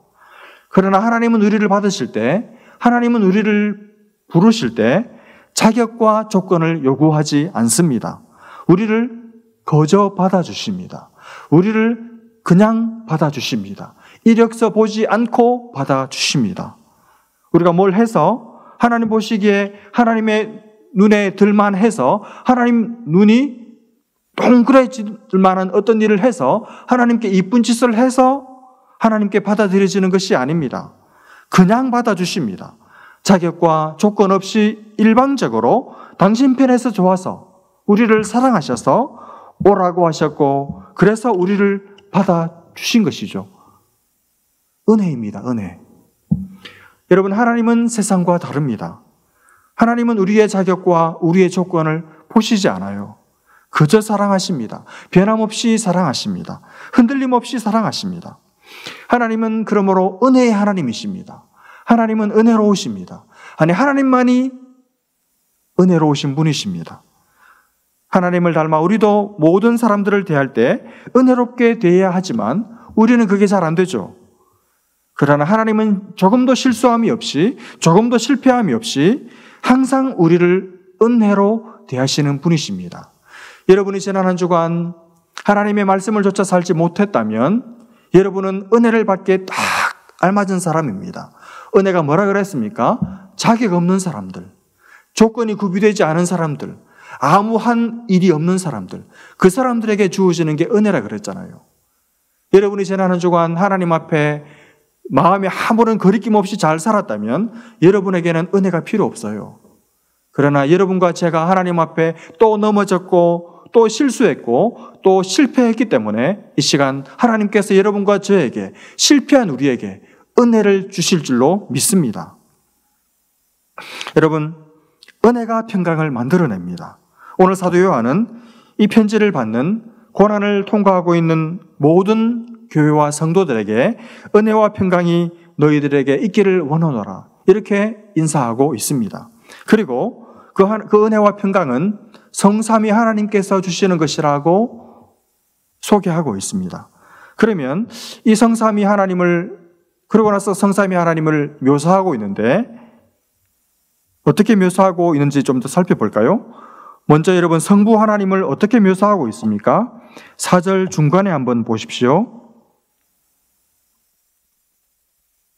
E: 그러나 하나님은 우리를 받으실 때, 하나님은 우리를 부르실 때 자격과 조건을 요구하지 않습니다. 우리를 거저 받아주십니다. 우리를 그냥 받아주십니다. 이력서 보지 않고 받아주십니다. 우리가 뭘 해서 하나님 보시기에 하나님의 눈에 들만해서 하나님 눈이 동그래질 만한 어떤 일을 해서 하나님께 이쁜 짓을 해서 하나님께 받아들여지는 것이 아닙니다. 그냥 받아주십니다. 자격과 조건 없이 일방적으로 당신 편에서 좋아서 우리를 사랑하셔서 오라고 하셨고, 그래서 우리를 받아주신 것이죠. 은혜입니다. 은혜. 여러분, 하나님은 세상과 다릅니다. 하나님은 우리의 자격과 우리의 조건을 보시지 않아요. 그저 사랑하십니다. 변함없이 사랑하십니다. 흔들림 없이 사랑하십니다. 하나님은 그러므로 은혜의 하나님이십니다. 하나님은 은혜로우십니다. 아니, 하나님만이 은혜로우신 분이십니다. 하나님을 닮아 우리도 모든 사람들을 대할 때 은혜롭게 대해야 하지만 우리는 그게 잘 안 되죠. 그러나 하나님은 조금도 실수함이 없이, 조금도 실패함이 없이 항상 우리를 은혜로 대하시는 분이십니다. 여러분이 지난 한 주간 하나님의 말씀을 조차 살지 못했다면 여러분은 은혜를 받기에 딱 알맞은 사람입니다. 은혜가 뭐라 그랬습니까? 자격 없는 사람들, 조건이 구비되지 않은 사람들, 아무한 일이 없는 사람들, 그 사람들에게 주어지는 게 은혜라 그랬잖아요. 여러분이 지난 한 주간 하나님 앞에 마음에 아무런 거리낌 없이 잘 살았다면 여러분에게는 은혜가 필요 없어요. 그러나 여러분과 제가 하나님 앞에 또 넘어졌고 또 실수했고 또 실패했기 때문에 이 시간 하나님께서 여러분과 저에게, 실패한 우리에게 은혜를 주실 줄로 믿습니다. 여러분, 은혜가 평강을 만들어냅니다. 오늘 사도 요한은 이 편지를 받는 고난을 통과하고 있는 모든 교회와 성도들에게 은혜와 평강이 너희들에게 있기를 원하노라, 이렇게 인사하고 있습니다. 그리고 그 은혜와 평강은 성삼위 하나님께서 주시는 것이라고 소개하고 있습니다. 그러면 이 성삼위 하나님을 그러고 나서 성삼위 하나님을 묘사하고 있는데 어떻게 묘사하고 있는지 좀 더 살펴볼까요? 먼저 여러분 성부 하나님을 어떻게 묘사하고 있습니까? 4절 중간에 한번 보십시오.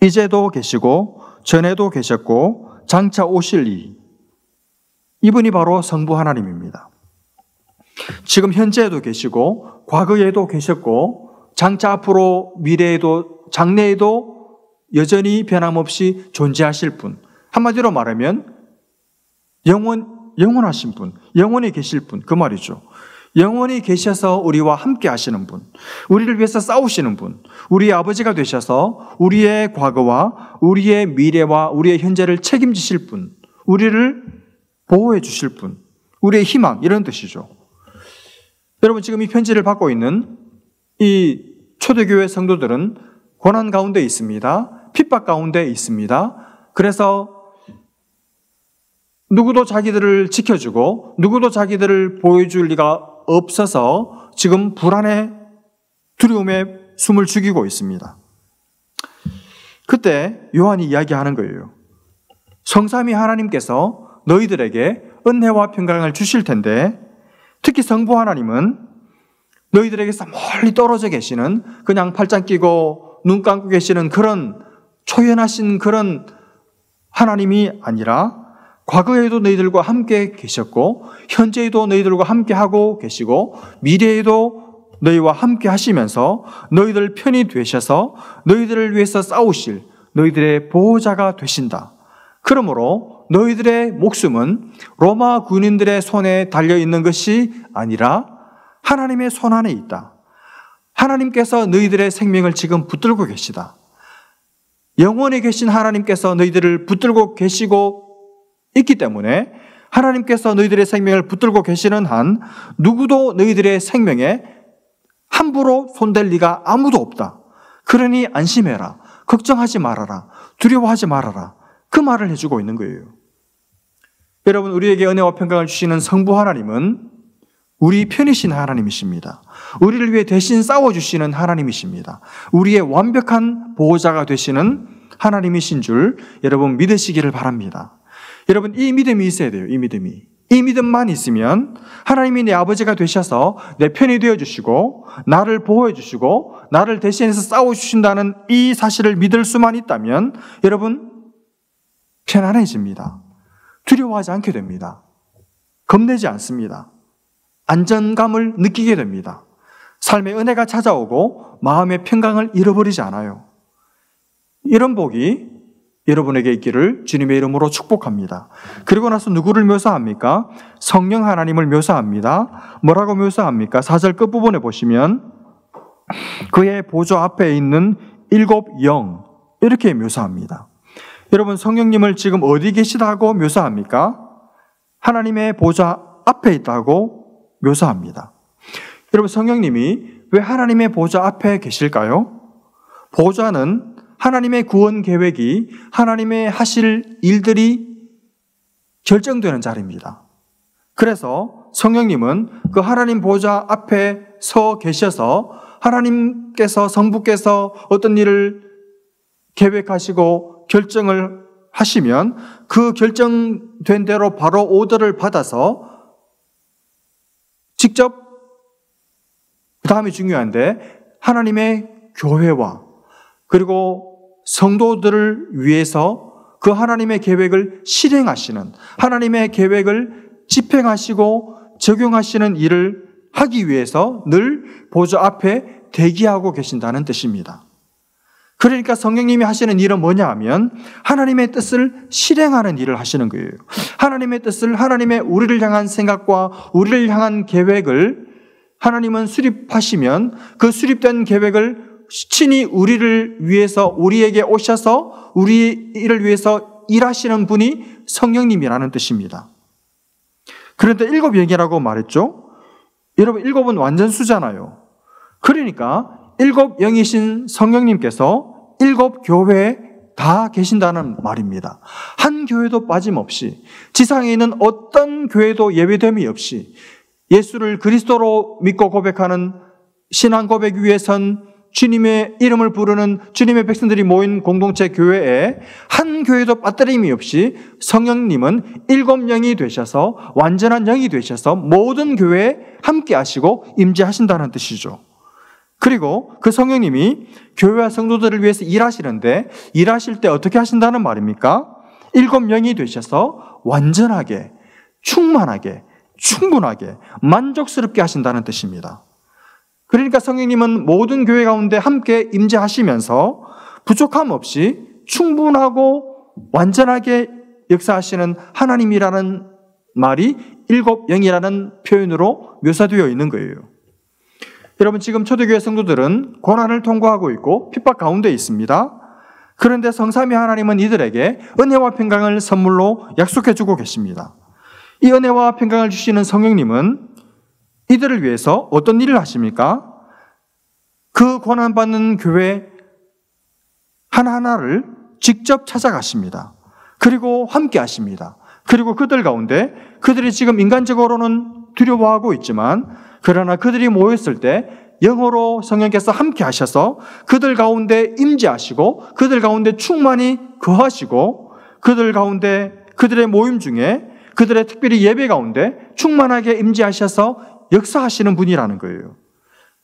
E: 이제도 계시고 전에도 계셨고 장차 오실 이분이 바로 성부 하나님입니다. 지금 현재에도 계시고 과거에도 계셨고 장차 앞으로 미래에도 장래에도 여전히 변함없이 존재하실 분, 한마디로 말하면 영원하신 분, 영원히 계실 분, 그 말이죠. 영원히 계셔서 우리와 함께 하시는 분, 우리를 위해서 싸우시는 분, 우리의 아버지가 되셔서 우리의 과거와 우리의 미래와 우리의 현재를 책임지실 분, 우리를 보호해 주실 분, 우리의 희망, 이런 뜻이죠. 여러분 지금 이 편지를 받고 있는 이 초대교회 성도들은 고난 가운데 있습니다. 핍박 가운데 있습니다. 그래서 누구도 자기들을 지켜주고 누구도 자기들을 보여줄 리가 없어서 지금 불안에 두려움에 숨을 죽이고 있습니다. 그때 요한이 이야기하는 거예요. 성삼위 하나님께서 너희들에게 은혜와 평강을 주실 텐데 특히 성부 하나님은 너희들에게서 멀리 떨어져 계시는 그냥 팔짱 끼고 눈 감고 계시는 그런 초연하신 그런 하나님이 아니라 과거에도 너희들과 함께 계셨고 현재에도 너희들과 함께 하고 계시고 미래에도 너희와 함께 하시면서 너희들 편이 되셔서 너희들을 위해서 싸우실 너희들의 보호자가 되신다. 그러므로 너희들의 목숨은 로마 군인들의 손에 달려있는 것이 아니라 하나님의 손 안에 있다. 하나님께서 너희들의 생명을 지금 붙들고 계시다. 영원히 계신 하나님께서 너희들을 붙들고 계시고 있기 때문에 하나님께서 너희들의 생명을 붙들고 계시는 한 누구도 너희들의 생명에 함부로 손댈 리가 아무도 없다. 그러니 안심해라. 걱정하지 말아라. 두려워하지 말아라. 그 말을 해주고 있는 거예요. 여러분, 우리에게 은혜와 평강을 주시는 성부 하나님은 우리 편이신 하나님이십니다. 우리를 위해 대신 싸워주시는 하나님이십니다. 우리의 완벽한 보호자가 되시는 하나님이신 줄 여러분 믿으시기를 바랍니다. 여러분, 이 믿음이 있어야 돼요. 이 믿음만 있으면 하나님이 내 아버지가 되셔서 내 편이 되어주시고 나를 보호해주시고 나를 대신해서 싸워주신다는 이 사실을 믿을 수만 있다면 여러분 편안해집니다. 두려워하지 않게 됩니다. 겁내지 않습니다. 안정감을 느끼게 됩니다. 삶의 은혜가 찾아오고 마음의 평강을 잃어버리지 않아요. 이런 복이 여러분에게 있기를 주님의 이름으로 축복합니다. 그리고 나서 누구를 묘사합니까? 성령 하나님을 묘사합니다. 뭐라고 묘사합니까? 4절 끝부분에 보시면 그의 보좌 앞에 있는 7 영 이렇게 묘사합니다. 여러분, 성령님을 지금 어디 계시다고 묘사합니까? 하나님의 보좌 앞에 있다고 묘사합니다. 여러분, 성령님이 왜 하나님의 보좌 앞에 계실까요? 보좌는 하나님의 구원 계획이 하나님의 하실 일들이 결정되는 자리입니다. 그래서 성령님은 그 하나님 보좌 앞에 서 계셔서 하나님께서 성부께서 어떤 일을 계획하시고 결정을 하시면 그 결정된 대로 바로 오더를 받아서 직접, 그 다음이 중요한데, 하나님의 교회와 그리고 성도들을 위해서 그 하나님의 계획을 실행하시는, 하나님의 계획을 집행하시고 적용하시는 일을 하기 위해서 늘 보좌 앞에 대기하고 계신다는 뜻입니다. 그러니까 성령님이 하시는 일은 뭐냐 하면 하나님의 뜻을 실행하는 일을 하시는 거예요. 하나님의 뜻을, 하나님의 우리를 향한 생각과 우리를 향한 계획을 하나님은 수립하시면 그 수립된 계획을 친히 우리를 위해서, 우리에게 오셔서 우리 일을 위해서 일하시는 분이 성령님이라는 뜻입니다. 그런데 7 영이라고 말했죠? 여러분, 7은 완전수잖아요. 그러니까 7 영이신 성령님께서 7 교회에 다 계신다는 말입니다. 한 교회도 빠짐없이, 지상에 있는 어떤 교회도 예외됨이 없이 예수를 그리스도로 믿고 고백하는 신앙 고백 위에 선 주님의 이름을 부르는 주님의 백성들이 모인 공동체 교회에 한 교회도 빠뜨림이 없이 성령님은 7영이 되셔서 완전한 영이 되셔서 모든 교회에 함께 하시고 임재하신다는 뜻이죠. 그리고 그 성령님이 교회와 성도들을 위해서 일하시는데 일하실 때 어떻게 하신다는 말입니까? 7영이 되셔서 완전하게, 충만하게, 충분하게, 만족스럽게 하신다는 뜻입니다. 그러니까 성령님은 모든 교회 가운데 함께 임재하시면서 부족함 없이 충분하고 완전하게 역사하시는 하나님이라는 말이 7영이라는 표현으로 묘사되어 있는 거예요. 여러분, 지금 초대교회 성도들은 고난을 통과하고 있고 핍박 가운데 있습니다. 그런데 성삼위 하나님은 이들에게 은혜와 평강을 선물로 약속해 주고 계십니다. 이 은혜와 평강을 주시는 성령님은 이들을 위해서 어떤 일을 하십니까? 그 고난받는 교회 하나하나를 직접 찾아가십니다. 그리고 함께 하십니다. 그리고 그들 가운데 그들이 지금 인간적으로는 두려워하고 있지만 그러나 그들이 모였을 때 영으로 성령께서 함께 하셔서 그들 가운데 임재하시고 그들 가운데 충만히 거하시고 그들 가운데 그들의 모임 중에 그들의 특별히 예배 가운데 충만하게 임재하셔서 역사하시는 분이라는 거예요.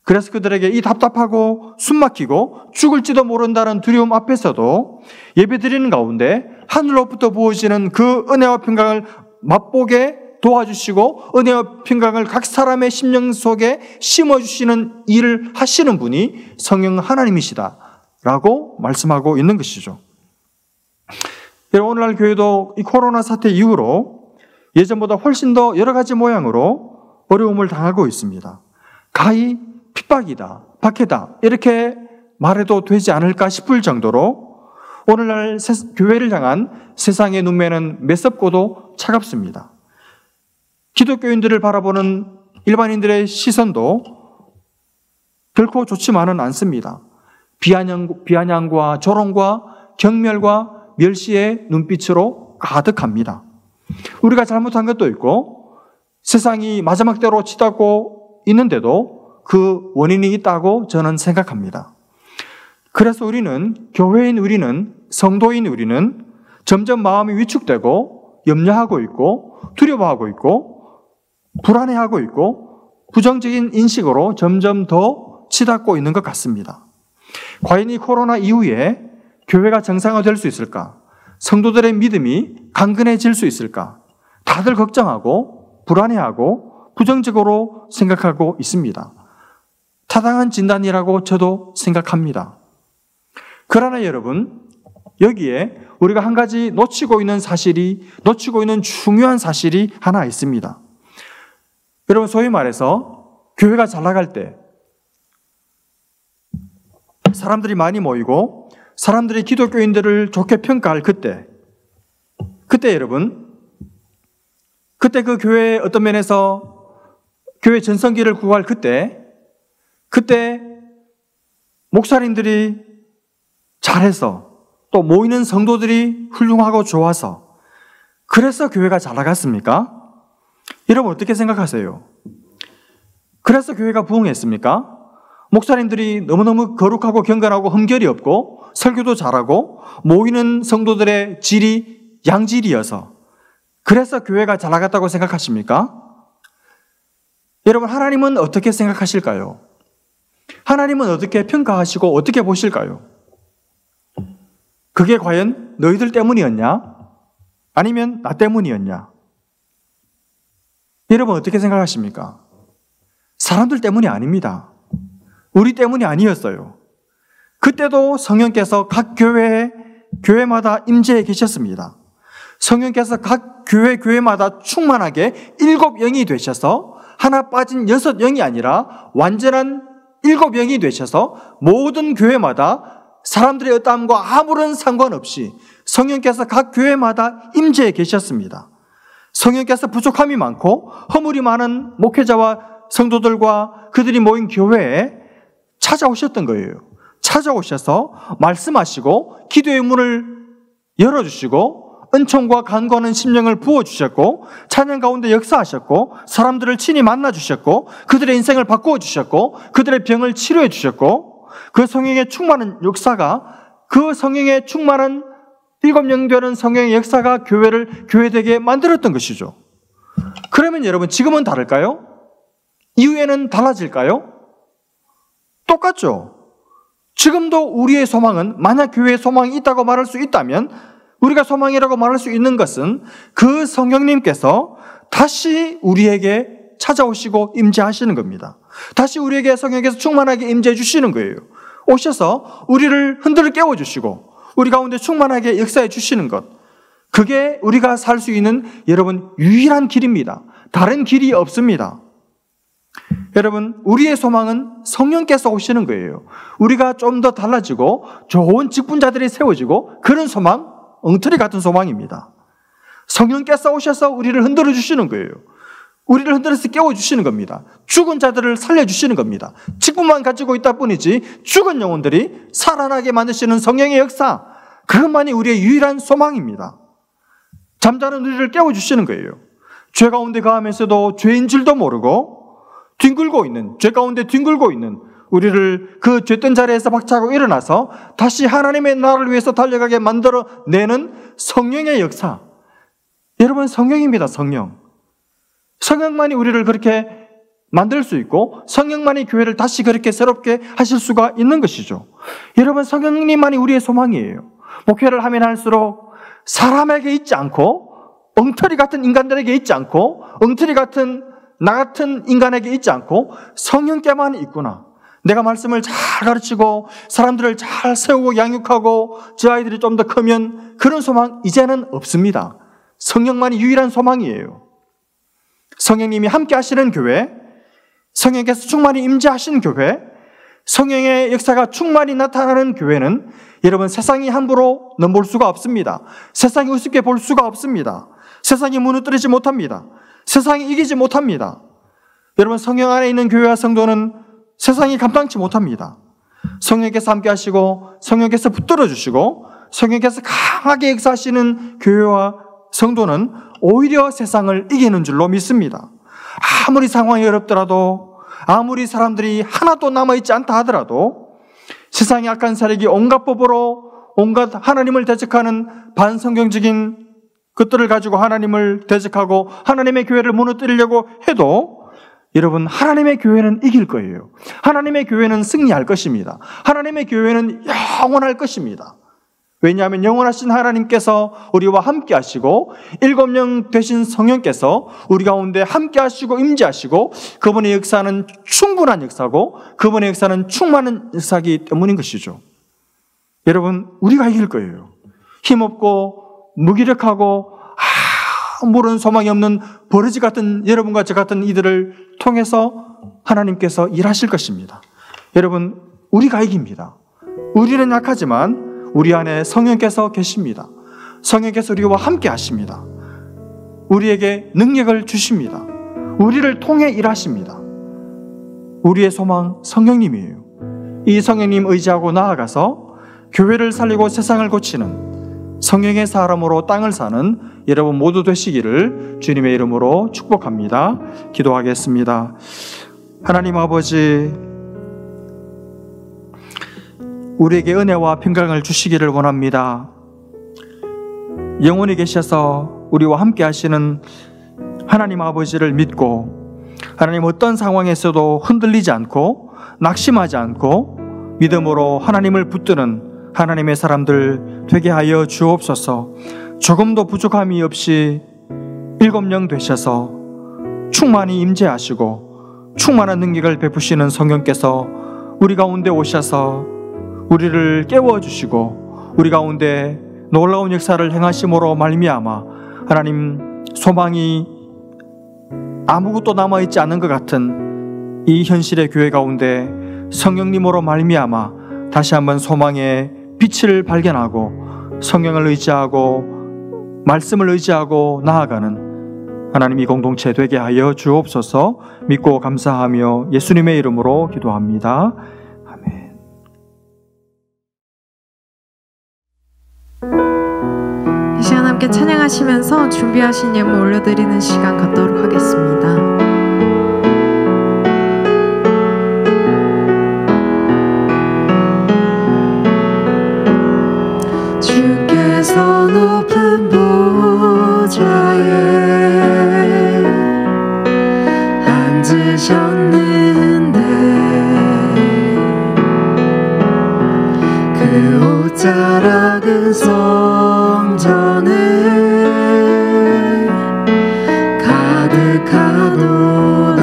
E: 그래서 그들에게 이 답답하고 숨막히고 죽을지도 모른다는 두려움 앞에서도 예배드리는 가운데 하늘로부터 부어지는 그 은혜와 평강을 맛보게 도와주시고 은혜와 평강을 각 사람의 심령 속에 심어주시는 일을 하시는 분이 성령 하나님이시다라고 말씀하고 있는 것이죠. 오늘날 교회도 이 코로나 사태 이후로 예전보다 훨씬 더 여러 가지 모양으로 어려움을 당하고 있습니다. 가히 핍박이다, 박해다 이렇게 말해도 되지 않을까 싶을 정도로 오늘날 교회를 향한 세상의 눈매는 매섭고도 차갑습니다. 기독교인들을 바라보는 일반인들의 시선도 결코 좋지만은 않습니다. 비아냥과 조롱과 경멸과 멸시의 눈빛으로 가득합니다. 우리가 잘못한 것도 있고 세상이 마지막 때로 치닫고 있는데도 그 원인이 있다고 저는 생각합니다. 그래서 우리는, 교회인 우리는, 성도인 우리는 점점 마음이 위축되고 염려하고 있고 두려워하고 있고 불안해하고 있고 부정적인 인식으로 점점 더 치닫고 있는 것 같습니다. 과연 이 코로나 이후에 교회가 정상화될 수 있을까? 성도들의 믿음이 강건해질 수 있을까? 다들 걱정하고 불안해하고 부정적으로 생각하고 있습니다. 타당한 진단이라고 저도 생각합니다. 그러나 여러분, 여기에 우리가 한 가지 놓치고 있는 중요한 사실이 하나 있습니다. 여러분, 소위 말해서 교회가 잘 나갈 때 사람들이 많이 모이고 사람들이 기독교인들을 좋게 평가할 그때 여러분, 그때 그 교회의 어떤 면에서 교회 전성기를 구할 그때 목사님들이 잘해서 또 모이는 성도들이 훌륭하고 좋아서 그래서 교회가 잘 나갔습니까? 여러분 어떻게 생각하세요? 그래서 교회가 부흥했습니까? 목사님들이 너무너무 거룩하고 경건하고 흠결이 없고 설교도 잘하고 모이는 성도들의 질이 양질이어서 그래서 교회가 잘 나갔다고 생각하십니까? 여러분, 하나님은 어떻게 생각하실까요? 하나님은 어떻게 평가하시고 어떻게 보실까요? 그게 과연 너희들 때문이었냐? 아니면 나 때문이었냐? 여러분 어떻게 생각하십니까? 사람들 때문이 아닙니다. 우리 때문이 아니었어요. 그때도 성령께서 각 교회마다 임재해 계셨습니다. 성령께서 각 교회마다 충만하게 7영이 되셔서 하나 빠진 6영이 아니라 완전한 7영이 되셔서 모든 교회마다 사람들의 어떠함과 아무런 상관없이 성령께서 각 교회마다 임재해 계셨습니다. 성령께서 부족함이 많고 허물이 많은 목회자와 성도들과 그들이 모인 교회에 찾아오셨던 거예요. 찾아오셔서 말씀하시고 기도의 문을 열어주시고 은총과 간구하는 심령을 부어주셨고 찬양 가운데 역사하셨고 사람들을 친히 만나주셨고 그들의 인생을 바꾸어주셨고 그들의 병을 치료해주셨고 그 성령의 충만한 역사가, 그 성령의 충만한 7명 되는 성령의 역사가 교회를 교회되게 만들었던 것이죠. 그러면 여러분, 지금은 다를까요? 이후에는 달라질까요? 똑같죠. 지금도 우리의 소망은, 만약 교회에 소망이 있다고 말할 수 있다면, 우리가 소망이라고 말할 수 있는 것은 그 성령님께서 다시 우리에게 찾아오시고 임재하시는 겁니다. 다시 우리에게 성령께서 충만하게 임재해 주시는 거예요. 오셔서 우리를 흔들어 깨워주시고 우리 가운데 충만하게 역사해 주시는 것, 그게 우리가 살 수 있는, 여러분, 유일한 길입니다. 다른 길이 없습니다. 여러분, 우리의 소망은 성령께서 오시는 거예요. 우리가 좀 더 달라지고 좋은 직분자들이 세워지고, 그런 소망, 엉터리 같은 소망입니다. 성령께서 오셔서 우리를 흔들어 주시는 거예요. 우리를 흔들어서 깨워주시는 겁니다. 죽은 자들을 살려주시는 겁니다. 직분만 가지고 있다 뿐이지 죽은 영혼들이 살아나게 만드시는 성령의 역사, 그것만이 우리의 유일한 소망입니다. 잠자는 우리를 깨워주시는 거예요. 죄 가운데 거하면서도 죄인 줄도 모르고 뒹굴고 있는, 죄 가운데 뒹굴고 있는 우리를 그 죄된 자리에서 박차고 일어나서 다시 하나님의 나라를 위해서 달려가게 만들어내는 성령의 역사. 여러분, 성령입니다. 성령. 성령만이 우리를 그렇게 만들 수 있고, 성령만이 교회를 다시 그렇게 새롭게 하실 수가 있는 것이죠. 여러분, 성령님만이 우리의 소망이에요. 목회를 하면 할수록 사람에게 있지 않고, 엉터리 같은 인간들에게 있지 않고, 엉터리 같은 나 같은 인간에게 있지 않고 성령께만 있구나. 내가 말씀을 잘 가르치고 사람들을 잘 세우고 양육하고 저 아이들이 좀 더 크면, 그런 소망 이제는 없습니다. 성령만이 유일한 소망이에요. 성령님이 함께 하시는 교회, 성령께서 충만히 임재하시는 교회, 성령의 역사가 충만히 나타나는 교회는, 여러분, 세상이 함부로 넘볼 수가 없습니다. 세상이 우습게 볼 수가 없습니다. 세상이 무너뜨리지 못합니다. 세상이 이기지 못합니다. 여러분, 성령 안에 있는 교회와 성도는 세상이 감당치 못합니다. 성령께서 함께 하시고, 성령께서 붙들어 주시고, 성령께서 강하게 역사하시는 교회와 성도는 오히려 세상을 이기는 줄로 믿습니다. 아무리 상황이 어렵더라도, 아무리 사람들이 하나도 남아있지 않다 하더라도, 세상의 악한 세력이 온갖 법으로 온갖 하나님을 대적하는 반성경적인 것들을 가지고 하나님을 대적하고 하나님의 교회를 무너뜨리려고 해도, 여러분, 하나님의 교회는 이길 거예요. 하나님의 교회는 승리할 것입니다. 하나님의 교회는 영원할 것입니다. 왜냐하면 영원하신 하나님께서 우리와 함께 하시고 7명 되신 성령께서 우리 가운데 함께 하시고 임재하시고, 그분의 역사는 충분한 역사고 그분의 역사는 충만한 역사이기 때문인 것이죠. 여러분, 우리가 이길 거예요. 힘없고 무기력하고 아무런 소망이 없는 버러지 같은 여러분과 저 같은 이들을 통해서 하나님께서 일하실 것입니다. 여러분, 우리가 이깁니다. 우리는 약하지만 우리 안에 성령께서 계십니다. 성령께서 우리와 함께 하십니다. 우리에게 능력을 주십니다. 우리를 통해 일하십니다. 우리의 소망 성령님이에요. 이 성령님 의지하고 나아가서 교회를 살리고 세상을 고치는 성령의 사람으로 땅을 사는 여러분 모두 되시기를 주님의 이름으로 축복합니다. 기도하겠습니다. 하나님 아버지, 우리에게 은혜와 평강을 주시기를 원합니다. 영원히 계셔서 우리와 함께 하시는 하나님 아버지를 믿고, 하나님 어떤 상황에서도 흔들리지 않고 낙심하지 않고 믿음으로 하나님을 붙드는 하나님의 사람들 되게 하여 주옵소서. 조금도 부족함이 없이 7명 되셔서 충만히 임재하시고 충만한 능력을 베푸시는 성령께서 우리 가운데 오셔서 우리를 깨워주시고 우리 가운데 놀라운 역사를 행하심으로 말미암아 하나님, 소망이 아무것도 남아있지 않은 것 같은 이 현실의 교회 가운데 성령님으로 말미암아 다시 한번 소망의 빛을 발견하고 성령을 의지하고 말씀을 의지하고 나아가는 하나님 이 공동체 되게 하여 주옵소서. 믿고 감사하며 예수님의 이름으로 기도합니다.
A: 이 시간 함께 찬양하시면서 준비하신 예물 올려드리는 시간 갖도록 하겠습니다.
F: 되셨는데 그 옷자락은 성전에 가득하도다.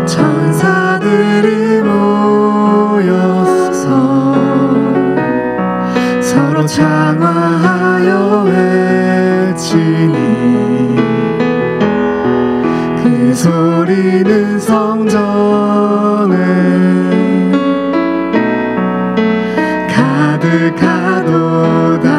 F: 천사들이 모여서 서로 장화하여 외치니 그 소리는 성전에 가득하도다.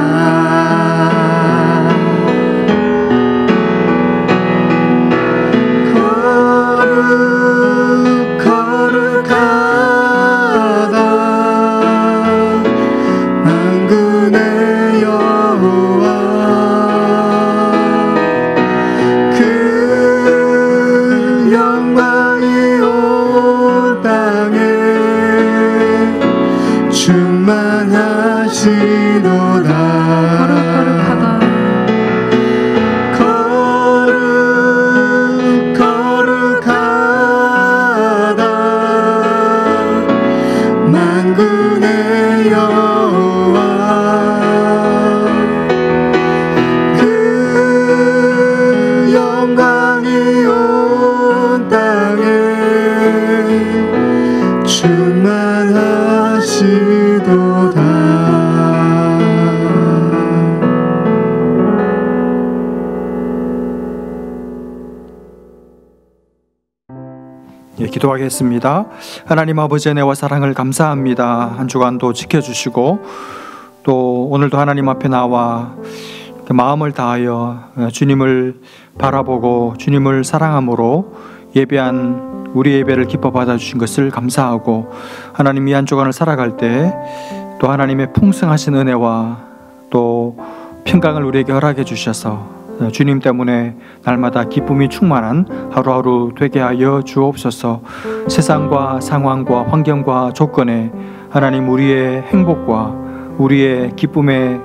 E: 기도하겠습니다. 하나님 아버지 은혜와 사랑을 감사합니다. 한 주간도 지켜주시고 또 오늘도 하나님 앞에 나와 그 마음을 다하여 주님을 바라보고 주님을 사랑함으로 예배한 우리 예배를 기뻐 받아주신 것을 감사하고 하나님 이 한 주간을 살아갈 때 또 하나님의 풍성하신 은혜와 또 평강을 우리에게 허락해 주셔서 주님 때문에 날마다 기쁨이 충만한 하루하루 되게 하여 주옵소서. 세상과 상황과 환경과 조건에 하나님 우리의 행복과 우리의 기쁨의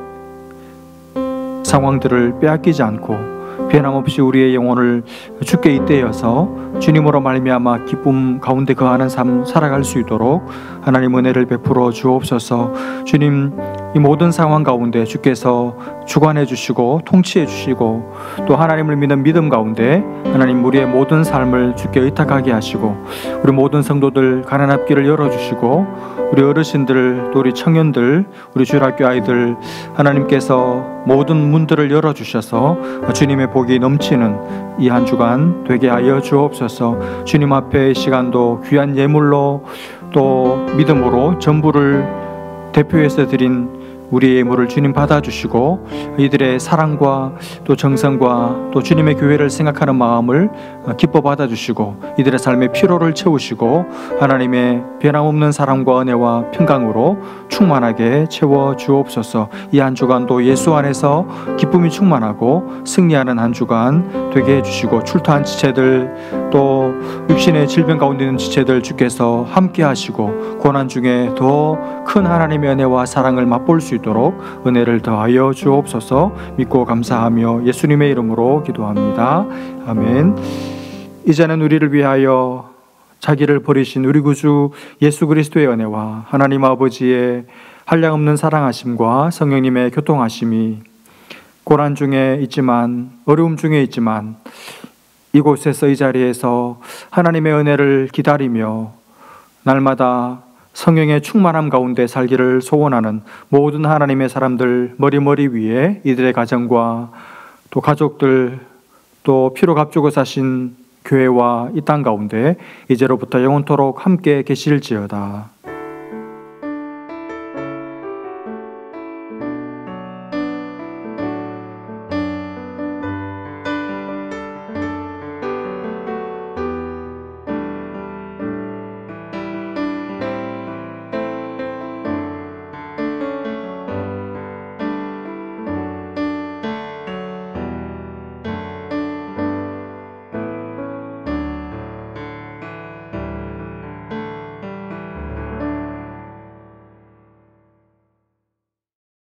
E: 상황들을 빼앗기지 않고 변함없이 우리의 영혼을 주께 잇대어서 주님으로 말미암아 기쁨 가운데 거하는 삶 살아갈 수 있도록 하나님 은혜를 베풀어 주옵소서. 주님 이 모든 상황 가운데 주께서 주관해 주시고 통치해 주시고 또 하나님을 믿는 믿음 가운데 하나님 우리의 모든 삶을 주께 의탁하게 하시고 우리 모든 성도들 가난 앞길을 열어주시고 우리 어르신들 또 우리 청년들 우리 주일학교 아이들 하나님께서 모든 문들을 열어주셔서 주님의 복이 넘치는 이 한 주간 되게 하여 주옵소서. 주님 앞에 시간도 귀한 예물로 또 믿음으로 전부를 대표해서 드린 우리의 예물을 주님 받아주시고 이들의 사랑과 또 정성과 또 주님의 교회를 생각하는 마음을 기뻐 받아주시고 이들의 삶의 피로를 채우시고 하나님의 변함없는 사랑과 은혜와 평강으로 충만하게 채워주옵소서. 이 한 주간도 예수 안에서 기쁨이 충만하고 승리하는 한 주간 되게 해주시고 출타한 지체들 또 육신의 질병 가운데 있는 지체들 주께서 함께 하시고 고난 중에 더 큰 하나님의 은혜와 사랑을 맛볼 수 있도록 은혜를 더하여 주옵소서. 믿고 감사하며 예수님의 이름으로 기도합니다. 아멘. 이제는 우리를 위하여 자기를 버리신 우리 구주 예수 그리스도의 은혜와 하나님 아버지의 한량없는 사랑하심과 성령님의 교통하심이 고난 중에 있지만 어려움 중에 있지만 이곳에서 이 자리에서 하나님의 은혜를 기다리며 날마다 성령의 충만함 가운데 살기를 소원하는 모든 하나님의 사람들 머리 위에 이들의 가정과 또 가족들 또 피로 값주고 사신 교회와 이 땅 가운데 이제로부터 영원토록 함께 계실지어다.